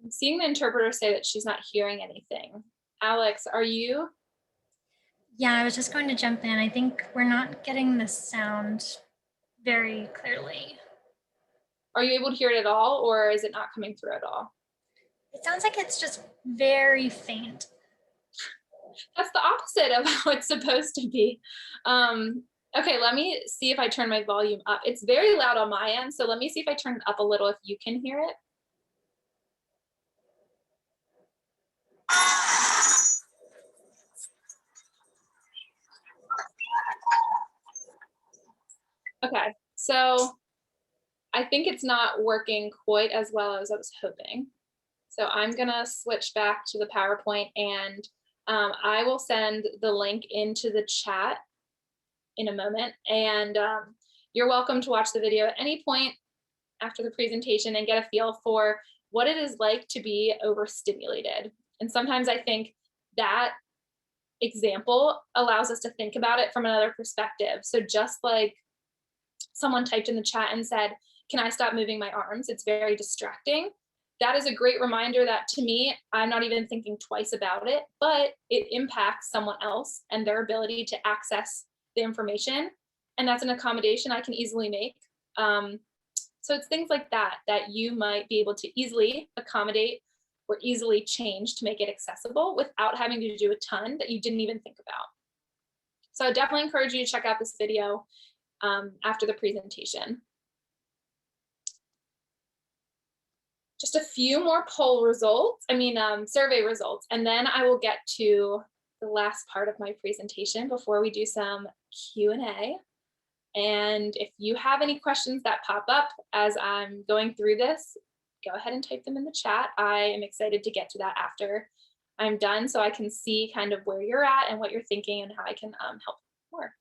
I'm seeing the interpreter say that she's not hearing anything. Alex, are you? Yeah, I was just going to jump in. I think we're not getting the sound very clearly. Are you able to hear it at all, or is it not coming through at all? It sounds like it's just very faint. That's the opposite of how it's supposed to be. Okay, let me see if I turn my volume up. It's very loud on my end, so let me see if I turn it up a little if you can hear it. Okay, so I think it's not working quite as well as I was hoping. So I'm gonna switch back to the PowerPoint, and I will send the link into the chat in a moment. And you're welcome to watch the video at any point after the presentation and get a feel for what it is like to be overstimulated. And sometimes I think that example allows us to think about it from another perspective. So just like someone typed in the chat and said, can I stop moving my arms? It's very distracting. That is a great reminder that to me, I'm not even thinking twice about it, but it impacts someone else and their ability to access the information. And that's an accommodation I can easily make. So it's things like that, that you might be able to easily accommodate or easily change to make it accessible without having to do a ton that you didn't even think about. So I definitely encourage you to check out this video after the presentation. Just a few more survey results, and then I will get to the last part of my presentation before we do some Q&A. And if you have any questions that pop up as I'm going through this, go ahead and type them in the chat. I am excited to get to that after I'm done, so I can see kind of where you're at and what you're thinking and how I can help more.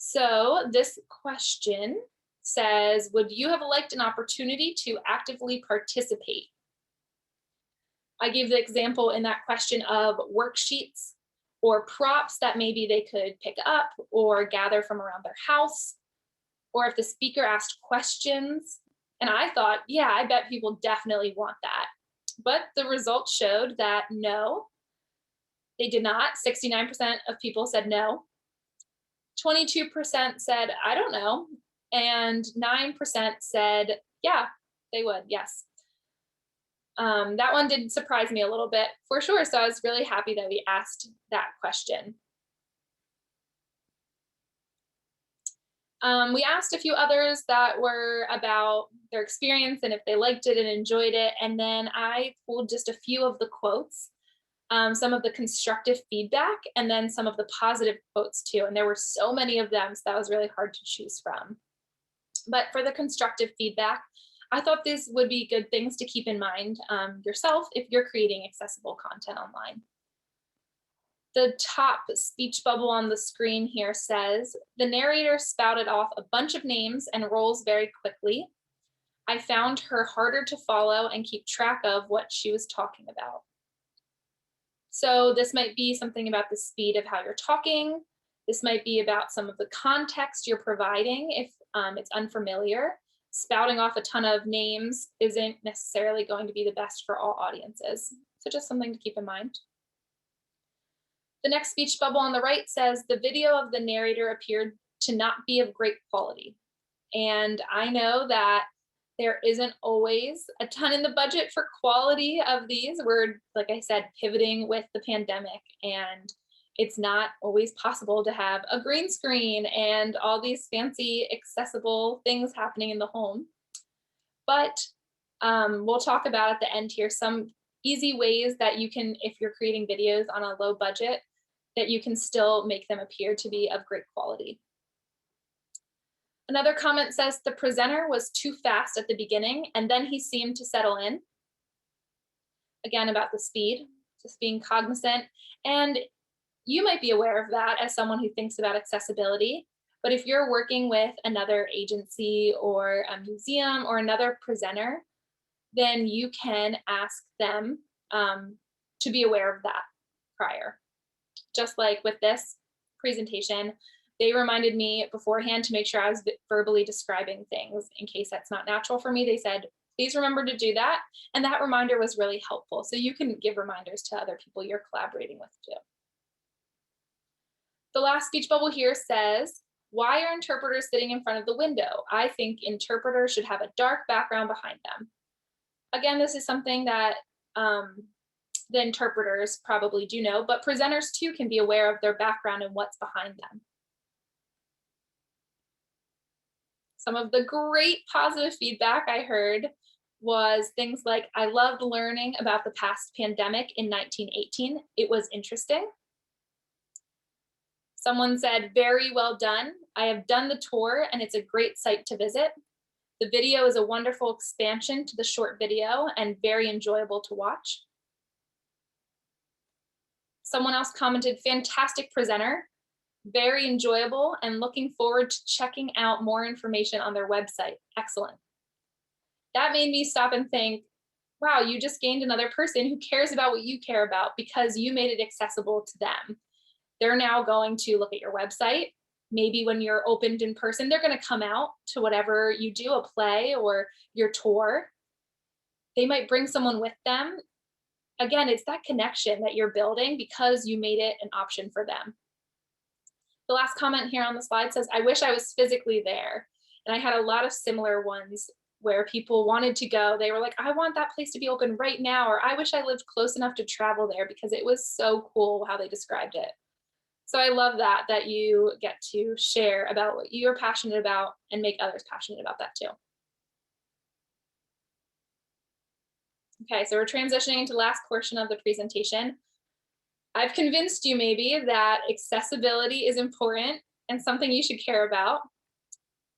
So this question says, would you have liked an opportunity to actively participate? I gave the example in that question of worksheets or props that maybe they could pick up or gather from around their house, or if the speaker asked questions. And I thought, yeah, I bet people definitely want that. But the results showed that no, they did not. 69% of people said no. 22% said, I don't know. And 9% said, yeah, they would, yes. That one did surprise me a little bit for sure. So I was really happy that we asked that question. We asked a few others that were about their experience and if they liked it and enjoyed it. And then I pulled just a few of the quotes, some of the constructive feedback, and then some of the positive quotes too. And there were so many of them, so that was really hard to choose from. But for the constructive feedback, I thought these would be good things to keep in mind yourself if you're creating accessible content online. The top speech bubble on the screen here says, the narrator spouted off a bunch of names and roles very quickly. I found her harder to follow and keep track of what she was talking about. So this might be something about the speed of how you're talking. This might be about some of the context you're providing if it's unfamiliar. Spouting off a ton of names isn't necessarily going to be the best for all audiences. So just something to keep in mind. The next speech bubble on the right says, the video of the narrator appeared to not be of great quality. And I know that there isn't always a ton in the budget for quality of these. We're, like I said, pivoting with the pandemic, and it's not always possible to have a green screen and all these fancy accessible things happening in the home. But we'll talk about at the end here some easy ways that you can, if you're creating videos on a low budget, that you can still make them appear to be of great quality. Another comment says the presenter was too fast at the beginning and then he seemed to settle in. Again, about the speed, just being cognizant. And you might be aware of that as someone who thinks about accessibility. But if you're working with another agency or a museum or another presenter, then you can ask them to be aware of that prior. Just like with this presentation, they reminded me beforehand to make sure I was verbally describing things in case that's not natural for me. They said, please remember to do that. And that reminder was really helpful. So you can give reminders to other people you're collaborating with too. The last speech bubble here says, why are interpreters sitting in front of the window? I think interpreters should have a dark background behind them. Again, this is something that the interpreters probably do know, but presenters too can be aware of their background and what's behind them. Some of the great positive feedback I heard was things like, I loved learning about the past pandemic in 1918. It was interesting. Someone said, very well done. I have done the tour and it's a great site to visit. The video is a wonderful expansion to the short video and very enjoyable to watch. Someone else commented, fantastic presenter, very enjoyable, and looking forward to checking out more information on their website. Excellent. That made me stop and think, wow, you just gained another person who cares about what you care about because you made it accessible to them. They're now going to look at your website. Maybe when you're opened in person, they're going to come out to whatever you do, a play or your tour. They might bring someone with them. Again, it's that connection that you're building because you made it an option for them. The last comment here on the slide says, I wish I was physically there. And I had a lot of similar ones where people wanted to go. They were like, I want that place to be open right now, or I wish I lived close enough to travel there because it was so cool how they described it. So I love that you get to share about what you're passionate about and make others passionate about that too. Okay, so we're transitioning into the last portion of the presentation. I've convinced you maybe that accessibility is important and something you should care about,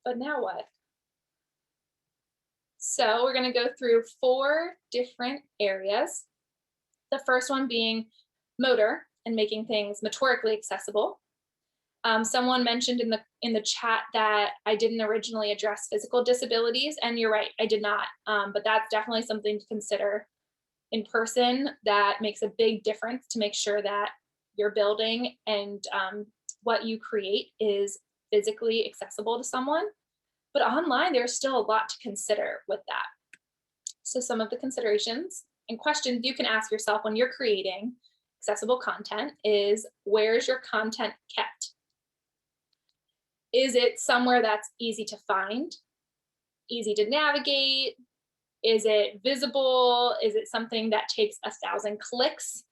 but now what? So we're going to go through 4 different areas. The first one being motor and making things motorically accessible. Someone mentioned in the chat that I didn't originally address physical disabilities, and you're right, I did not, but that's definitely something to consider in person. That makes a big difference to make sure that your building and what you create is physically accessible to someone. But online, there's still a lot to consider with that. So some of the considerations and questions you can ask yourself when you're creating accessible content is, where's your content kept? Is it somewhere that's easy to find, easy to navigate, Is it visible? Is it something that takes 1,000 clicks?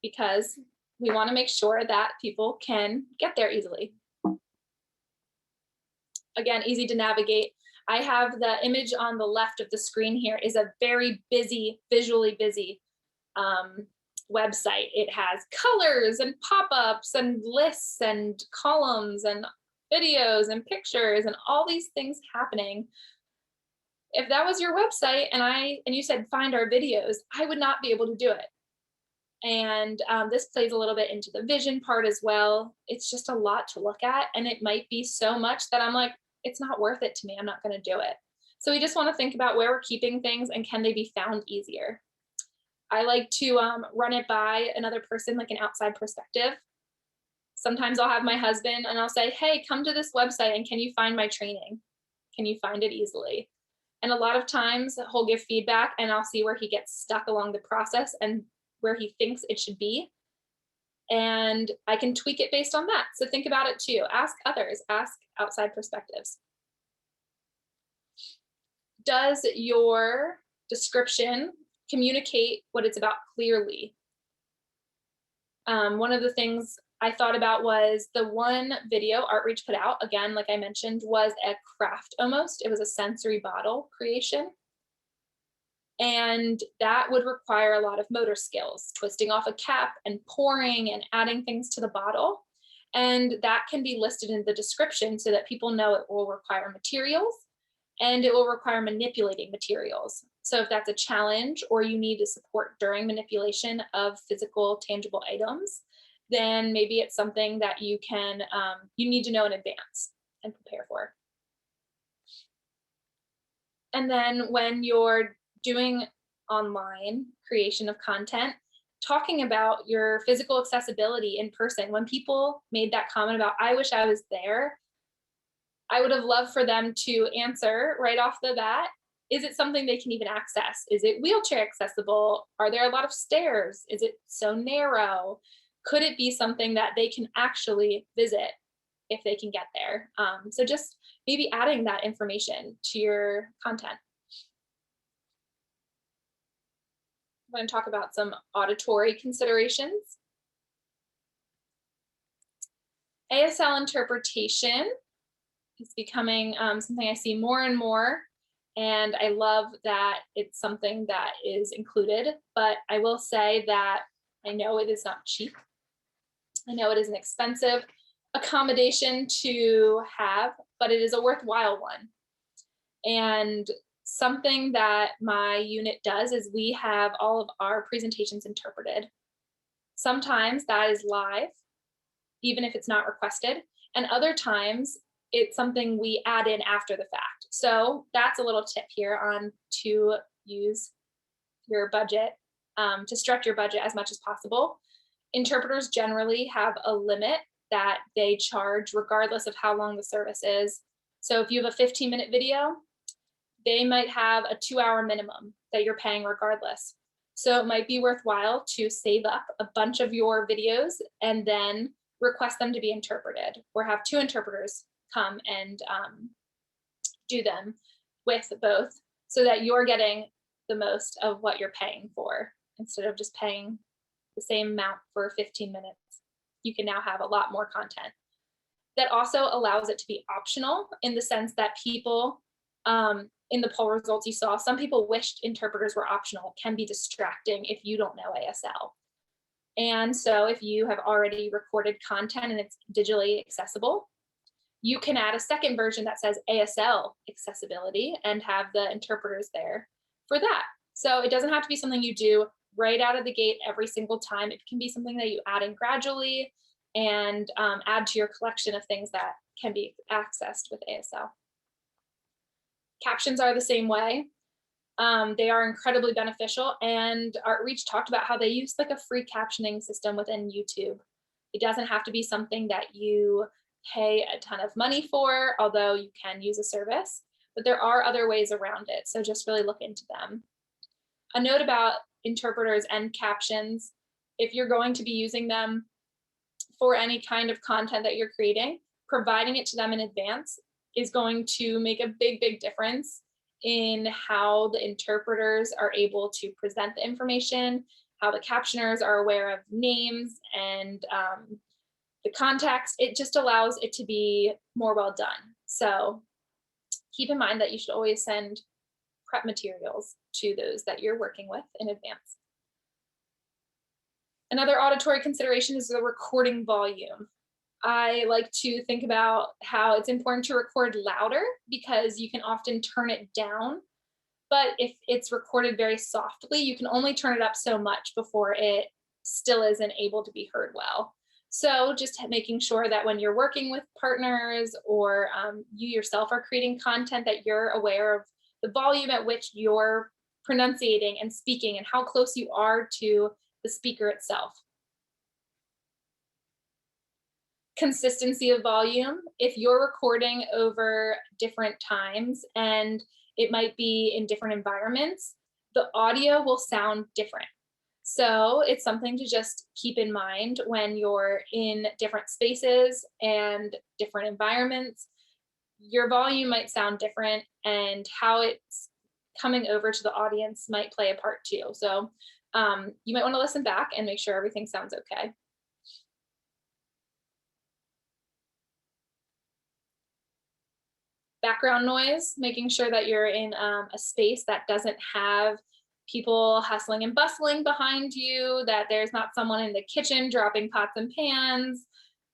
Because we want to make sure that people can get there easily. Again, easy to navigate. I have the image on the left of the screen here is a very busy, visually busy website. It has colors and pop-ups and lists and columns and videos and pictures and all these things happening. If that was your website and you said find our videos, I would not be able to do it. And this plays a little bit into the vision part as well. It's just a lot to look at, and it might be so much that I'm like, it's not worth it to me. I'm not going to do it. So we just want to think about where we're keeping things and can they be found easier. I like to run it by another person, like an outside perspective. Sometimes I'll have my husband and I'll say, hey, come to this website and can you find my training? Can you find it easily? And a lot of times he'll give feedback and I'll see where he gets stuck along the process and where he thinks it should be. And I can tweak it based on that. So think about it too. Ask others, ask outside perspectives. Does your description communicate what it's about clearly? One of the things I thought about was the one video Artreach put out, again, like I mentioned, was a craft almost. It was a sensory bottle creation. And that would require a lot of motor skills, twisting off a cap and pouring and adding things to the bottle. And that can be listed in the description so that people know it will require materials and it will require manipulating materials. So if that's a challenge or you need support during manipulation of physical, tangible items, then maybe it's something that you can, you need to know in advance and prepare for. And then when you're doing online creation of content, talking about your physical accessibility in person. When people made that comment about, I wish I was there, I would have loved for them to answer right off the bat, is it something they can even access? Is it wheelchair accessible? Are there a lot of stairs? Is it so narrow? Could it be something that they can actually visit if they can get there? So just maybe adding that information to your content. I'm going to talk about some auditory considerations. ASL interpretation is becoming something I see more and more, and I love that it's something that is included, but I will say that I know it is not cheap. I know it is an expensive accommodation to have, but it is a worthwhile one. And something that my unit does is we have all of our presentations interpreted. Sometimes that is live, even if it's not requested, and other times it's something we add in after the fact. So that's a little tip here on to use your budget, to stretch your budget as much as possible. Interpreters generally have a limit that they charge regardless of how long the service is. So if you have a 15-minute video, they might have a 2-hour minimum that you're paying regardless. So it might be worthwhile to save up a bunch of your videos and then request them to be interpreted, or have 2 interpreters come and do them with both, so that you're getting the most of what you're paying for instead of just paying the same amount for 15 minutes. You can now have a lot more content. That also allows it to be optional in the sense that people, in the poll results you saw, some people wished interpreters were optional. It can be distracting if you don't know ASL. And so if you have already recorded content and it's digitally accessible, you can add a second version that says ASL accessibility and have the interpreters there for that. So it doesn't have to be something you do right out of the gate every single time. It can be something that you add in gradually and add to your collection of things that can be accessed with ASL. Captions are the same way. They are incredibly beneficial, and Artreach talked about how they use like a free captioning system within YouTube. It doesn't have to be something that you pay a ton of money for, although you can use a service, but there are other ways around it. So just really look into them. A note about interpreters and captions: if you're going to be using them for any kind of content that you're creating, providing it to them in advance is going to make a big, big difference in how the interpreters are able to present the information, how the captioners are aware of names and the context. It just allows it to be more well done. So keep in mind that you should always send prep materials to those that you're working with in advance. Another auditory consideration is the recording volume. I like to think about how it's important to record louder because you can often turn it down. But if it's recorded very softly, you can only turn it up so much before it still isn't able to be heard well. So just making sure that when you're working with partners or you yourself are creating content, that you're aware of the volume at which you're pronunciating and speaking and how close you are to the speaker itself. Consistency of volume. If you're recording over different times and it might be in different environments, the audio will sound different. So it's something to just keep in mind when you're in different spaces and different environments. Your volume might sound different and how it's coming over to the audience might play a part too. So you might want to listen back and make sure everything sounds okay. Background noise, making sure that you're in a space that doesn't have people hustling and bustling behind you, that there's not someone in the kitchen dropping pots and pans,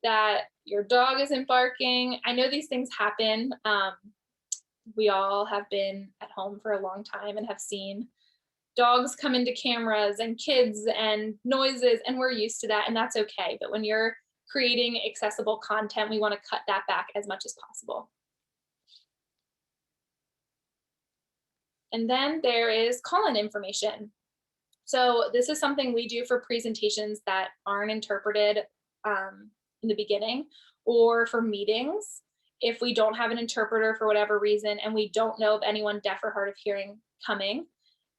that your dog isn't barking. I know these things happen. We all have been at home for a long time and have seen dogs come into cameras and kids and noises, and we're used to that, and that's okay. But when you're creating accessible content, we want to cut that back as much as possible. And then there is call-in information. So this is something we do for presentations that aren't interpreted in the beginning or for meetings. If we don't have an interpreter for whatever reason and we don't know of anyone deaf or hard of hearing coming,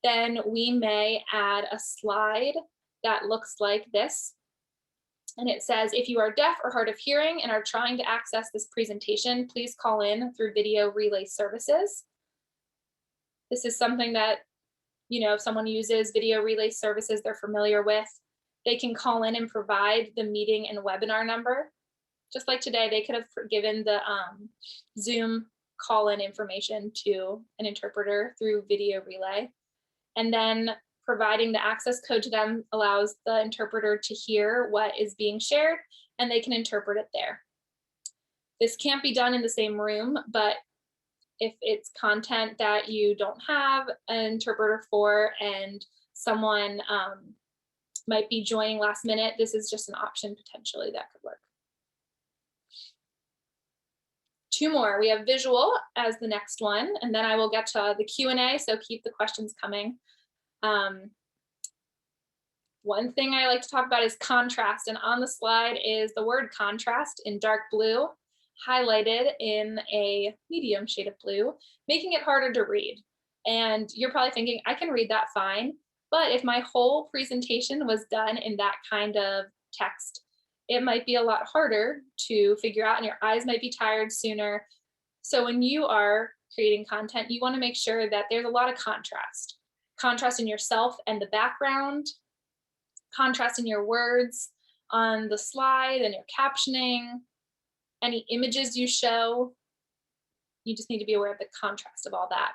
then we may add a slide that looks like this. And it says, if you are deaf or hard of hearing and are trying to access this presentation, please call in through video relay services. This is something that, if someone uses video relay services they're familiar with, they can call in and provide the meeting and webinar number. Just like today, they could have given the Zoom call-in information to an interpreter through video relay. And then providing the access code to them allows the interpreter to hear what is being shared and they can interpret it there. This can't be done in the same room, but if it's content that you don't have an interpreter for and someone might be joining last minute, this is just an option potentially that could work. Two more. We have visual as the next one, and then I will get to the Q&A, so keep the questions coming. One thing I like to talk about is contrast, and on the slide is the word contrast in dark blue, highlighted in a medium shade of blue, making it harder to read. And you're probably thinking, I can read that fine, but if my whole presentation was done in that kind of text, it might be a lot harder to figure out and your eyes might be tired sooner. So when you are creating content, you want to make sure that there's a lot of contrast. Contrast in yourself and the background, contrast in your words on the slide and your captioning, any images you show. You just need to be aware of the contrast of all that.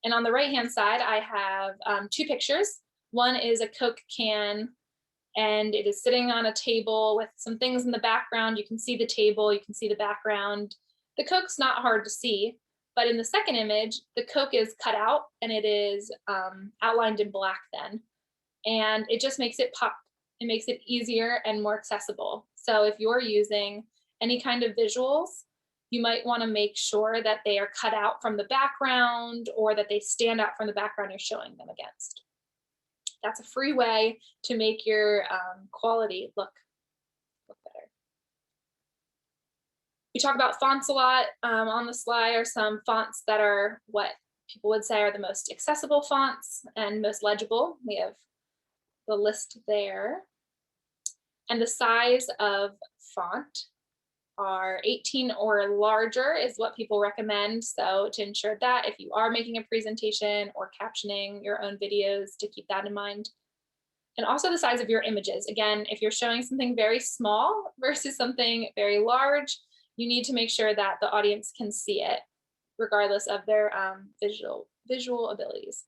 And on the right-hand side, I have two pictures. One is a Coke can, and it is sitting on a table with some things in the background. You can see the table, you can see the background. The Coke's not hard to see, but in the second image, the Coke is cut out and it is outlined in black then. And it just makes it pop. It makes it easier and more accessible. So if you're using any kind of visuals, you might want to make sure that they are cut out from the background or that they stand out from the background you're showing them against. That's a free way to make your quality look better. We talk about fonts a lot. On the slide are some fonts that are what people would say are the most accessible fonts and most legible. We have the list there. And the size of font are 18 or larger is what people recommend. So to ensure that if you are making a presentation or captioning your own videos, to keep that in mind. And also the size of your images. Again, if you're showing something very small versus something very large, you need to make sure that the audience can see it, regardless of their visual abilities.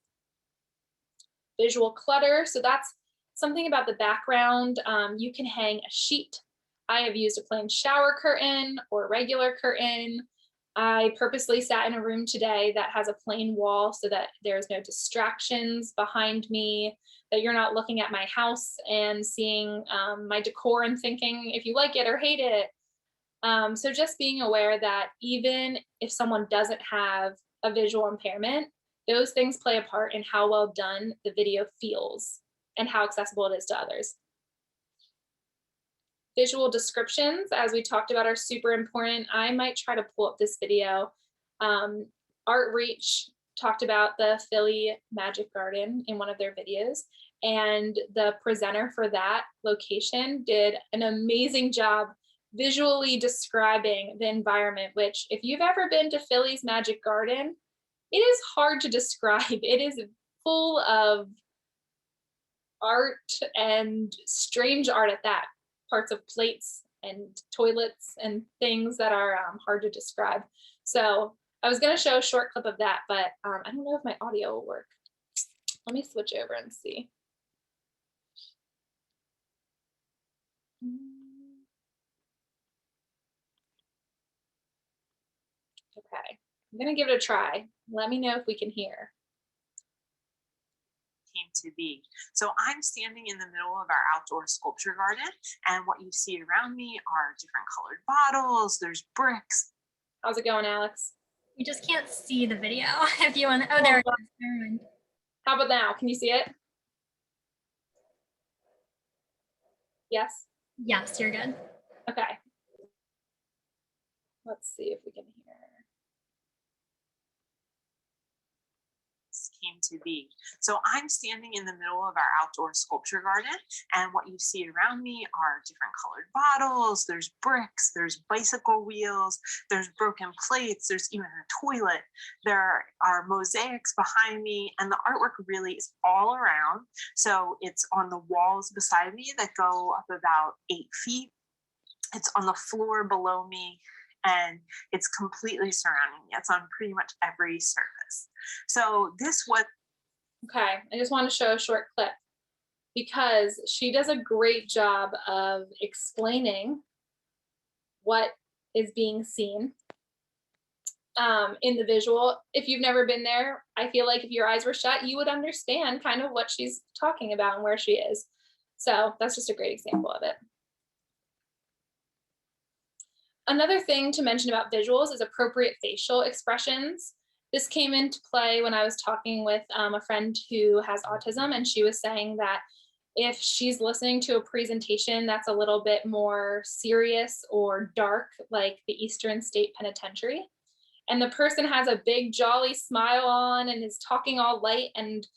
Visual clutter, so that's something about the background. You can hang a sheet. I have used a plain shower curtain or a regular curtain. I purposely sat in a room today that has a plain wall so that there's no distractions behind me, that you're not looking at my house and seeing my decor and thinking if you like it or hate it. So just being aware that even if someone doesn't have a visual impairment, those things play a part in how well done the video feels and how accessible it is to others. Visual descriptions, as we talked about, are super important. I might try to pull up this video. Art Reach talked about the Philly Magic Garden in one of their videos, and the presenter for that location did an amazing job visually describing the environment, which if you've ever been to Philly's Magic Garden, it is hard to describe. It is full of art and strange art at that, parts of plates and toilets and things that are hard to describe. So I was going to show a short clip of that, but I don't know if my audio will work. Let me switch over and see. Okay, I'm going to give it a try. Let me know if we can hear. To be. So I'm standing in the middle of our outdoor sculpture garden, and what you see around me are different colored bottles, there's bricks. How's it going, Alex? We just can't see the video. If you want, oh, there it is. Never mind. How about now? Can you see it? Yes? Yes, you're good. Okay. Let's see if we can hear. Came to be. So I'm standing in the middle of our outdoor sculpture garden, and what you see around me are different colored bottles, there's bricks, there's bicycle wheels, there's broken plates, there's even a toilet, there are mosaics behind me, and the artwork really is all around. So it's on the walls beside me that go up about 8 feet. It's on the floor below me, and it's completely surrounding me. It's on pretty much every surface. So okay, I just want to show a short clip because she does a great job of explaining what is being seen in the visual. If you've never been there, I feel like if your eyes were shut, you would understand kind of what she's talking about and where she is. So that's just a great example of it. Another thing to mention about visuals is appropriate facial expressions. This came into play when I was talking with a friend who has autism, and she was saying that if she's listening to a presentation that's a little bit more serious or dark, like the Eastern State Penitentiary, and the person has a big jolly smile on and is talking all light and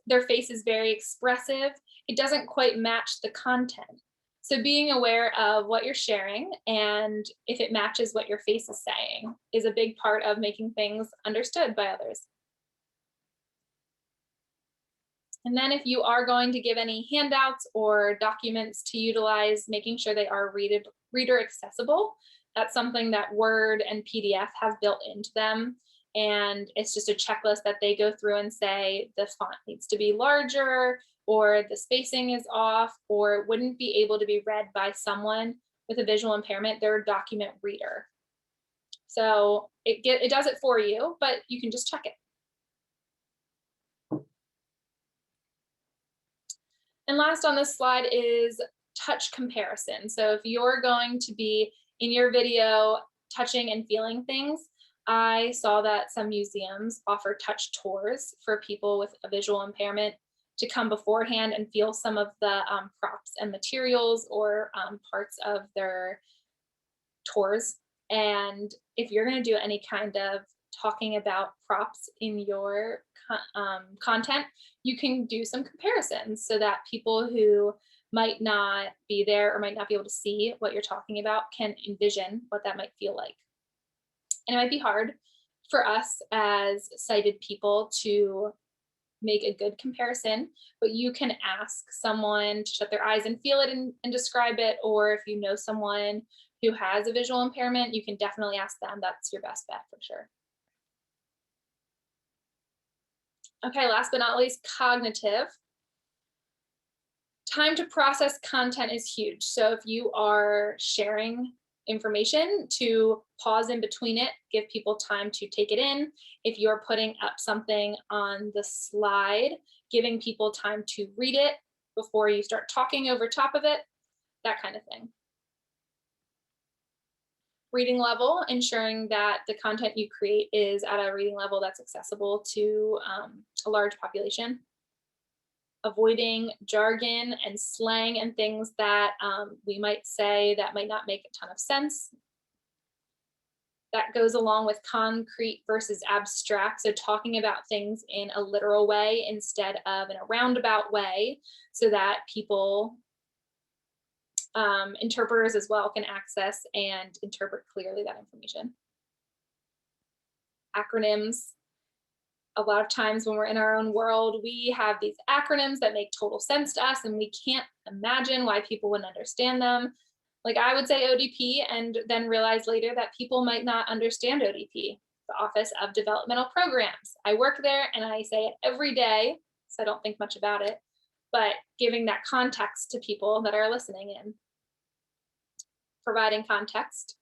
their face is very expressive, it doesn't quite match the content. So being aware of what you're sharing and if it matches what your face is saying is a big part of making things understood by others. And then if you are going to give any handouts or documents to utilize, making sure they are reader accessible. That's something that Word and PDF have built into them. And it's just a checklist that they go through and say the font needs to be larger, or the spacing is off, or it wouldn't be able to be read by someone with a visual impairment. They're a document reader. So it does it for you, but you can just check it. And last on this slide is touch comparison. So if you're going to be in your video touching and feeling things, I saw that some museums offer touch tours for people with a visual impairment to come beforehand and feel some of the props and materials or parts of their tours. And if you're going to do any kind of talking about props in your content, you can do some comparisons so that people who might not be there or might not be able to see what you're talking about can envision what that might feel like. And it might be hard for us as sighted people to make a good comparison, but you can ask someone to shut their eyes and feel it and describe it. Or if you know someone who has a visual impairment, you can definitely ask them. That's your best bet for sure. Okay, last but not least, cognitive. Time to process content is huge. So if you are sharing information, to pause in between it, give people time to take it in. If you're putting up something on the slide, giving people time to read it before you start talking over top of it, that kind of thing. Reading level, ensuring that the content you create is at a reading level that's accessible to a large population. Avoiding jargon and slang and things that we might say that might not make a ton of sense. That goes along with concrete versus abstract. So talking about things in a literal way instead of in a roundabout way, so that people, interpreters as well, can access and interpret clearly that information. Acronyms. A lot of times when we're in our own world, we have these acronyms that make total sense to us and we can't imagine why people wouldn't understand them. Like I would say ODP and then realize later that people might not understand ODP, the Office of Developmental Programs. I work there and I say it every day, so I don't think much about it, but giving that context to people that are listening in. Providing context.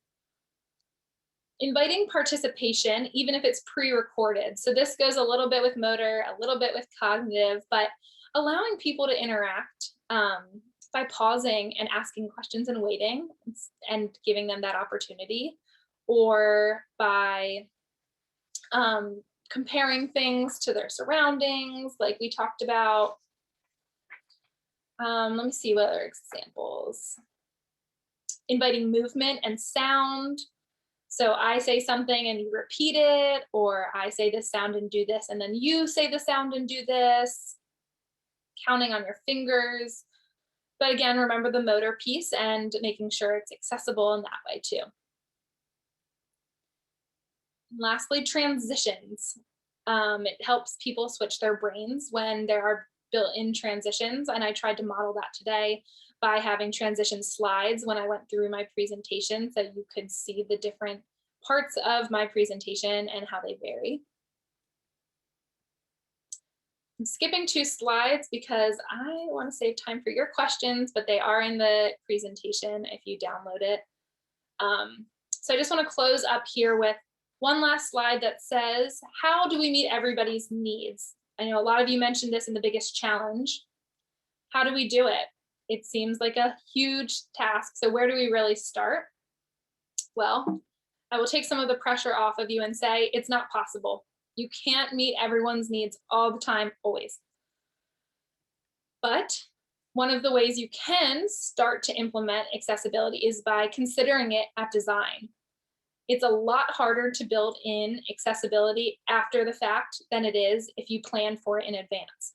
Inviting participation, even if it's pre-recorded. So this goes a little bit with motor, a little bit with cognitive, but allowing people to interact by pausing and asking questions and waiting and giving them that opportunity, or by comparing things to their surroundings, like we talked about. Let me see what other examples. Inviting movement and sound. So I say something and you repeat it, or I say this sound and do this, and then you say the sound and do this, counting on your fingers. But again, remember the motor piece and making sure it's accessible in that way too. And lastly, transitions. It helps people switch their brains when there are built-in transitions, and I tried to model that today by having transition slides when I went through my presentation, so you could see the different parts of my presentation and how they vary. I'm skipping 2 slides because I want to save time for your questions, but they are in the presentation if you download it. So I just want to close up here with one last slide that says, how do we meet everybody's needs? I know a lot of you mentioned this in the biggest challenge. How do we do it? It seems like a huge task. So where do we really start? Well, I will take some of the pressure off of you and say, it's not possible. You can't meet everyone's needs all the time, always. But one of the ways you can start to implement accessibility is by considering it at design. It's a lot harder to build in accessibility after the fact than it is if you plan for it in advance.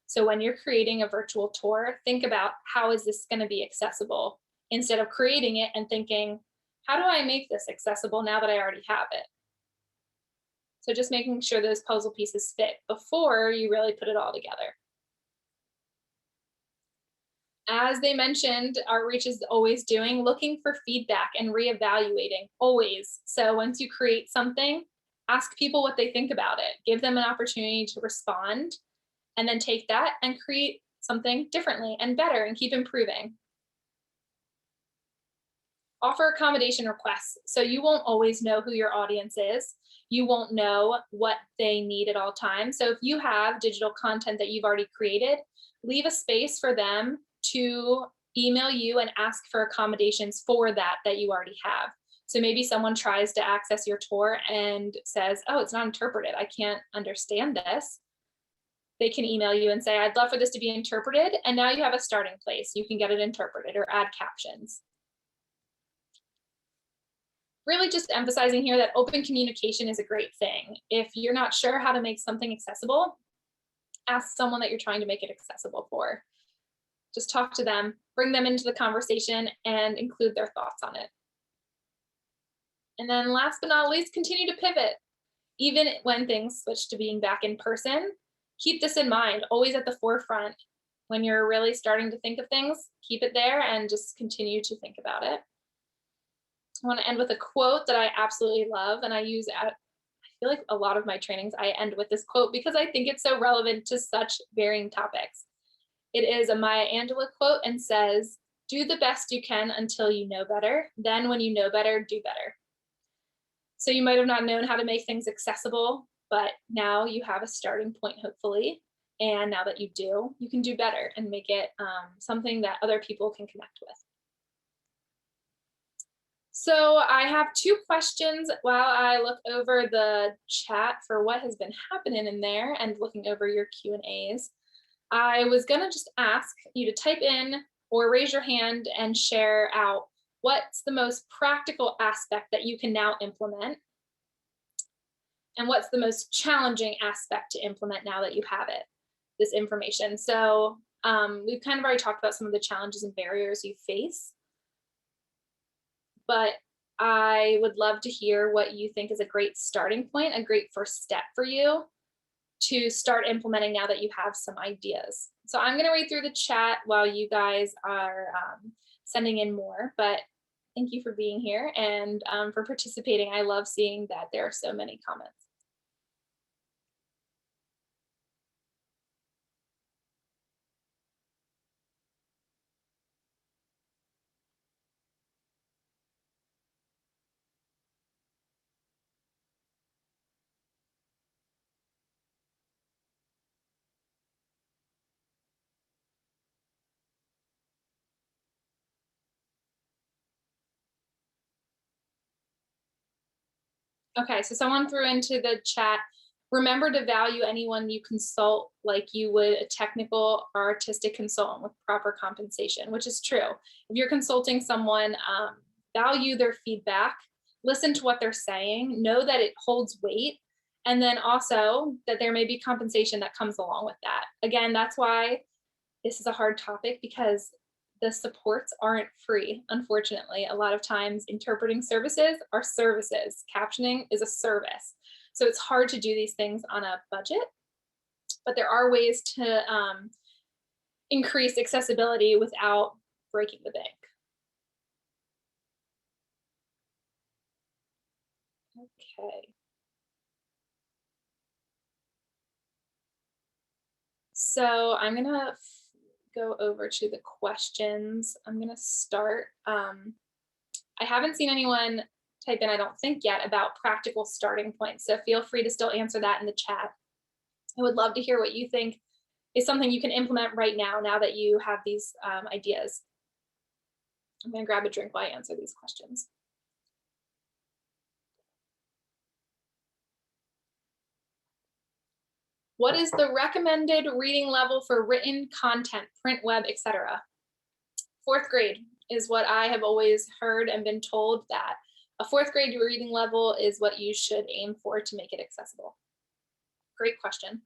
So when you're creating a virtual tour, think about, how is this going to be accessible, instead of creating it and thinking, how do I make this accessible now that I already have it? So just making sure those puzzle pieces fit before you really put it all together. As they mentioned, Outreach is always looking for feedback and reevaluating, always. So once you create something, ask people what they think about it. Give them an opportunity to respond, and then take that and create something differently and better and keep improving. Offer accommodation requests. So you won't always know who your audience is. You won't know what they need at all times. So if you have digital content that you've already created, leave a space for them to email you and ask for accommodations for that you already have. So maybe someone tries to access your tour and says, oh, it's not interpreted, I can't understand this. They can email you and say, I'd love for this to be interpreted. And now you have a starting place. You can get it interpreted or add captions. Really just emphasizing here that open communication is a great thing. If you're not sure how to make something accessible, ask someone that you're trying to make it accessible for. Just talk to them, bring them into the conversation, and include their thoughts on it. And then last but not least, continue to pivot. Even when things switch to being back in person, keep this in mind, always at the forefront. When you're really starting to think of things, keep it there and just continue to think about it. I want to end with a quote that I absolutely love, and I use at, I feel like a lot of my trainings, I end with this quote because I think it's so relevant to such varying topics. It is a Maya Angelou quote and says, "Do the best you can until you know better. Then when you know better, do better." So you might have not known how to make things accessible, but now you have a starting point, hopefully. And now that you do, you can do better and make it something that other people can connect with. So I have 2 questions while I look over the chat for what has been happening in there and looking over your Q&As. I was gonna just ask you to type in or raise your hand and share out what's the most practical aspect that you can now implement, and what's the most challenging aspect to implement now that you have it, this information. So we've kind of already talked about some of the challenges and barriers you face, but I would love to hear what you think is a great starting point, a great first step for you to start implementing now that you have some ideas. So I'm going to read through the chat while you guys are sending in more, but thank you for being here and for participating. I love seeing that there are so many comments. Okay, so someone threw into the chat, remember to value anyone you consult like you would a technical or artistic consultant with proper compensation, which is true. If you're consulting someone, value their feedback, listen to what they're saying, know that it holds weight, and then also that there may be compensation that comes along with that. Again, that's why this is a hard topic, because the supports aren't free, unfortunately. A lot of times interpreting services are services. Captioning is a service. So it's hard to do these things on a budget, but there are ways to increase accessibility without breaking the bank. Okay. So I'm gonna go over to the questions. I'm gonna start. I haven't seen anyone type in, I don't think yet, about practical starting points. So feel free to still answer that in the chat. I would love to hear what you think is something you can implement right now, now that you have these ideas. I'm gonna grab a drink while I answer these questions. What is the recommended reading level for written content, print, web, etc.? 4th grade is what I have always heard and been told, that a 4th grade reading level is what you should aim for to make it accessible. Great question.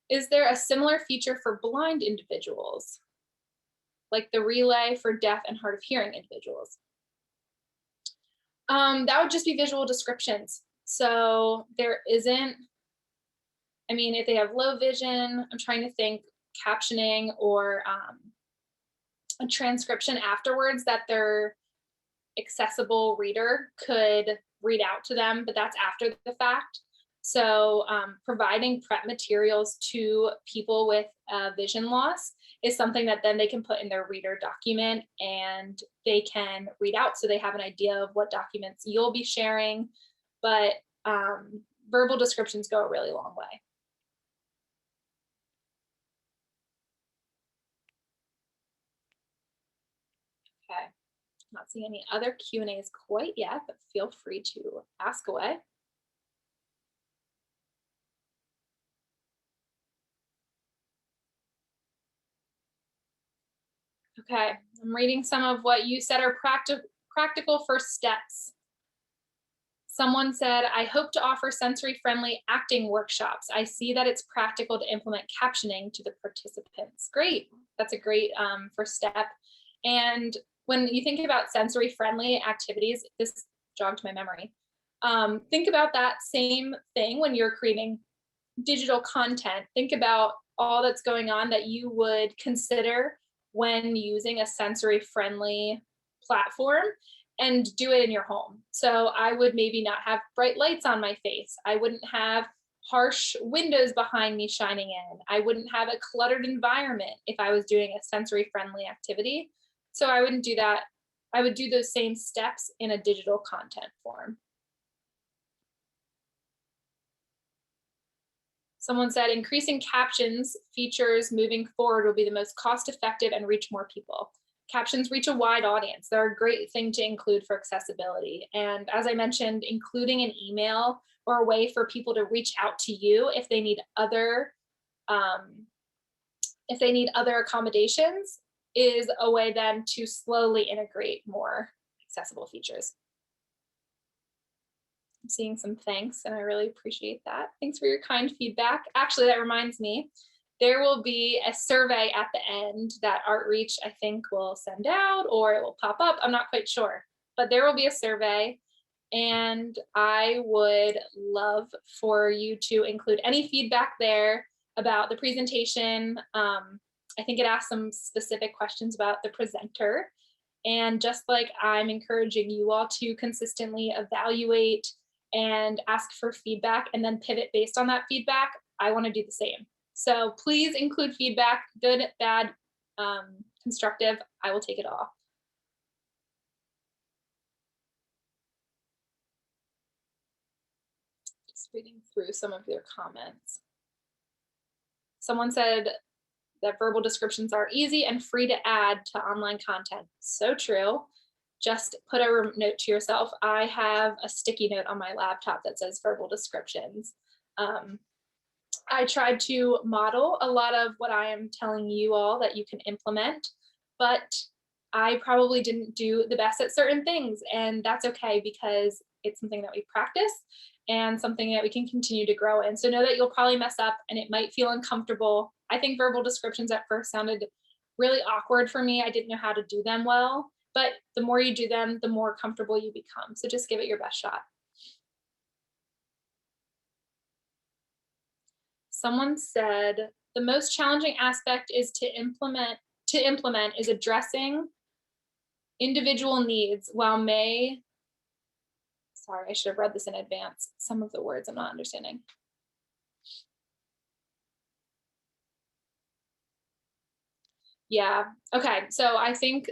Is there a similar feature for blind individuals, like the relay for deaf and hard of hearing individuals? That would just be visual descriptions. So there isn't, I mean, if they have low vision, I'm trying to think captioning or a transcription afterwards that their accessible reader could read out to them, but that's after the fact. So providing prep materials to people with vision loss is something that then they can put in their reader document and they can read out, so they have an idea of what documents you'll be sharing. But verbal descriptions go a really long way. Okay, not seeing any other Q&As quite yet, but feel free to ask away. Okay, I'm reading some of what you said are practical first steps. Someone said, I hope to offer sensory-friendly acting workshops. I see that it's practical to implement captioning to the participants. Great, that's a great first step. And when you think about sensory friendly activities, this jogged my memory. Think about that same thing when you're creating digital content. Think about all that's going on that you would consider when using a sensory friendly platform, and do it in your home. So I would maybe not have bright lights on my face. I wouldn't have harsh windows behind me shining in. I wouldn't have a cluttered environment if I was doing a sensory friendly activity. So I wouldn't do that. I would do those same steps in a digital content form. Someone said increasing captions features moving forward will be the most cost effective and reach more people. Captions reach a wide audience. They're a great thing to include for accessibility. And as I mentioned, including an email or a way for people to reach out to you if they need other accommodations is a way then to slowly integrate more accessible features. I'm seeing some thanks, and I really appreciate that. Thanks for your kind feedback. Actually, that reminds me, there will be a survey at the end that Artreach, I think, will send out, or it will pop up. I'm not quite sure, but there will be a survey, and I would love for you to include any feedback there about the presentation. I think it asks some specific questions about the presenter. And just like I'm encouraging you all to consistently evaluate and ask for feedback and then pivot based on that feedback, I want to do the same. So please include feedback, good, bad, constructive. I will take it all. Just reading through some of your comments. Someone said that verbal descriptions are easy and free to add to online content. So true. Just put a note to yourself. I have a sticky note on my laptop that says verbal descriptions. I tried to model a lot of what I am telling you all that you can implement, but I probably didn't do the best at certain things, and that's okay because it's something that we practice and something that we can continue to grow in. So know that you'll probably mess up and it might feel uncomfortable. I think verbal descriptions at first sounded really awkward for me. I didn't know how to do them well, but the more you do them, the more comfortable you become. So just give it your best shot. Someone said the most challenging aspect is to implement is addressing individual needs while sorry, I should have read this in advance. Some of the words I'm not understanding. Yeah, okay, so I think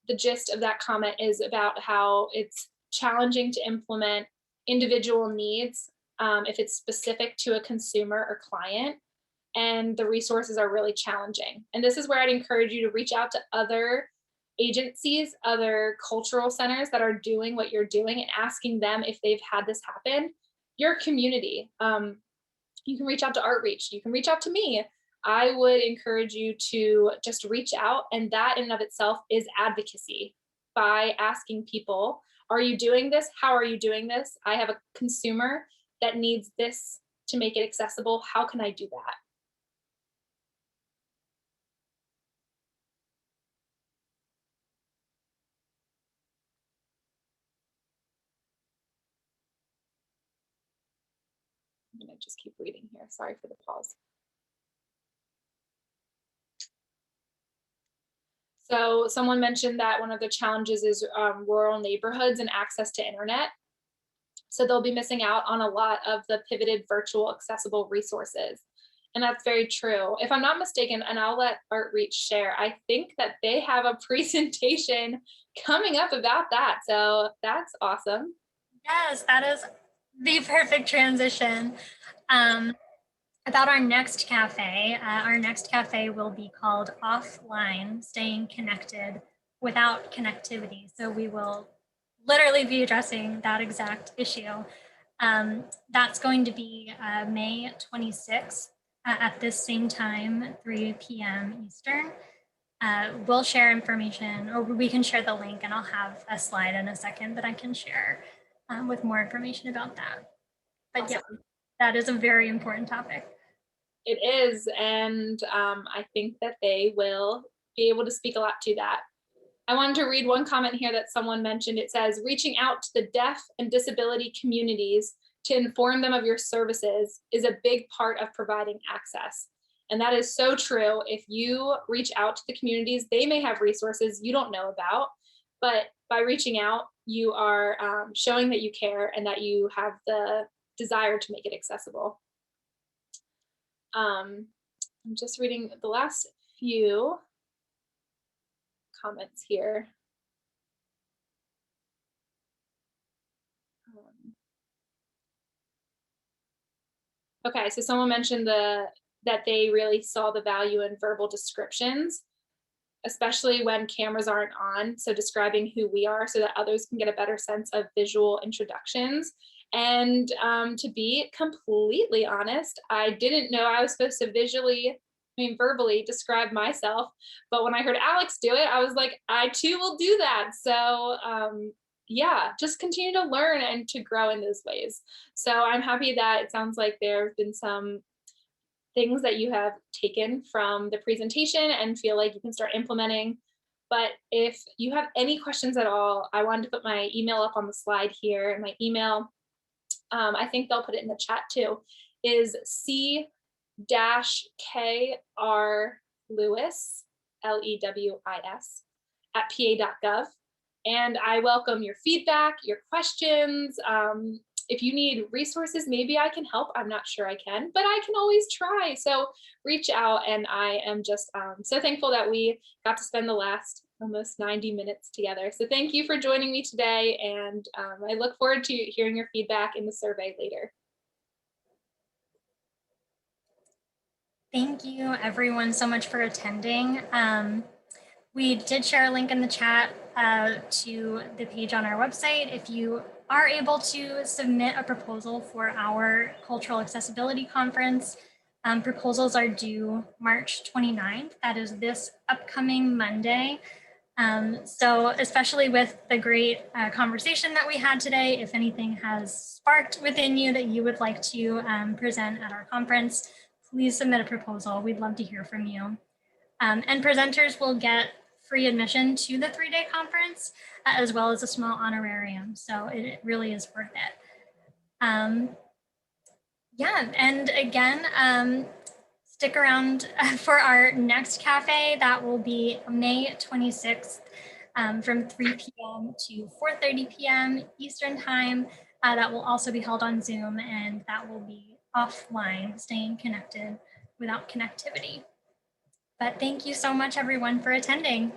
the gist of that comment is about how it's challenging to implement individual needs if it's specific to a consumer or client, and the resources are really challenging. And this is where I'd encourage you to reach out to other agencies, other cultural centers that are doing what you're doing and asking them if they've had this happen. Your community, you can reach out to Artreach, you can reach out to me. I would encourage you to just reach out, and that in and of itself is advocacy by asking people, are you doing this? How are you doing this? I have a consumer that needs this to make it accessible. How can I do that? I'm gonna just keep reading here. Sorry for the pause. So someone mentioned that one of the challenges is rural neighborhoods and access to internet. So they'll be missing out on a lot of the pivoted virtual accessible resources. And that's very true. If I'm not mistaken, and I'll let Artreach share, I think that they have a presentation coming up about that. So that's awesome. Yes, that is the perfect transition. About our next cafe. Our next cafe will be called Offline, Staying Connected Without Connectivity. So we will literally be addressing that exact issue. That's going to be May 26th at this same time, 3 p.m. Eastern. We'll share information, or we can share the link, and I'll have a slide in a second that I can share with more information about that. But awesome. Yeah, that is a very important topic. It is, and I think that they will be able to speak a lot to that. I wanted to read one comment here that someone mentioned. It says, reaching out to the deaf and disability communities to inform them of your services is a big part of providing access. And that is so true. If you reach out to the communities, they may have resources you don't know about, but by reaching out, you are showing that you care and that you have the desire to make it accessible. I'm just reading the last few comments here. Okay, so someone mentioned that they really saw the value in verbal descriptions, especially when cameras aren't on. So describing who we are so that others can get a better sense of visual introductions. And to be completely honest, I didn't know I was supposed to verbally describe myself. But when I heard Alex do it, I was like, I too will do that. So yeah, just continue to learn and to grow in those ways. So I'm happy that it sounds like there have been some things that you have taken from the presentation and feel like you can start implementing. But if you have any questions at all, I wanted to put my email up on the slide here. And my email, I think they'll put it in the chat too, is C-KR Lewis, Lewis, at pa.gov. And I welcome your feedback, your questions. If you need resources, maybe I can help. I'm not sure I can, but I can always try. So reach out, and I am just so thankful that we got to spend the last almost 90 minutes together. So thank you for joining me today, and I look forward to hearing your feedback in the survey later. Thank you everyone so much for attending. We did share a link in the chat to the page on our website. If you are able to submit a proposal for our Cultural Accessibility Conference, proposals are due March 29th. That is this upcoming Monday. So especially with the great conversation that we had today, if anything has sparked within you that you would like to present at our conference, please submit a proposal. We'd love to hear from you. And presenters will get free admission to the 3-day conference, as well as a small honorarium. So it really is worth it. Yeah, and again, stick around for our next cafe. That will be May 26th from 3 p.m. to 4:30 p.m. Eastern time. That will also be held on Zoom, and that will be offline, staying connected without connectivity. But thank you so much, everyone, for attending.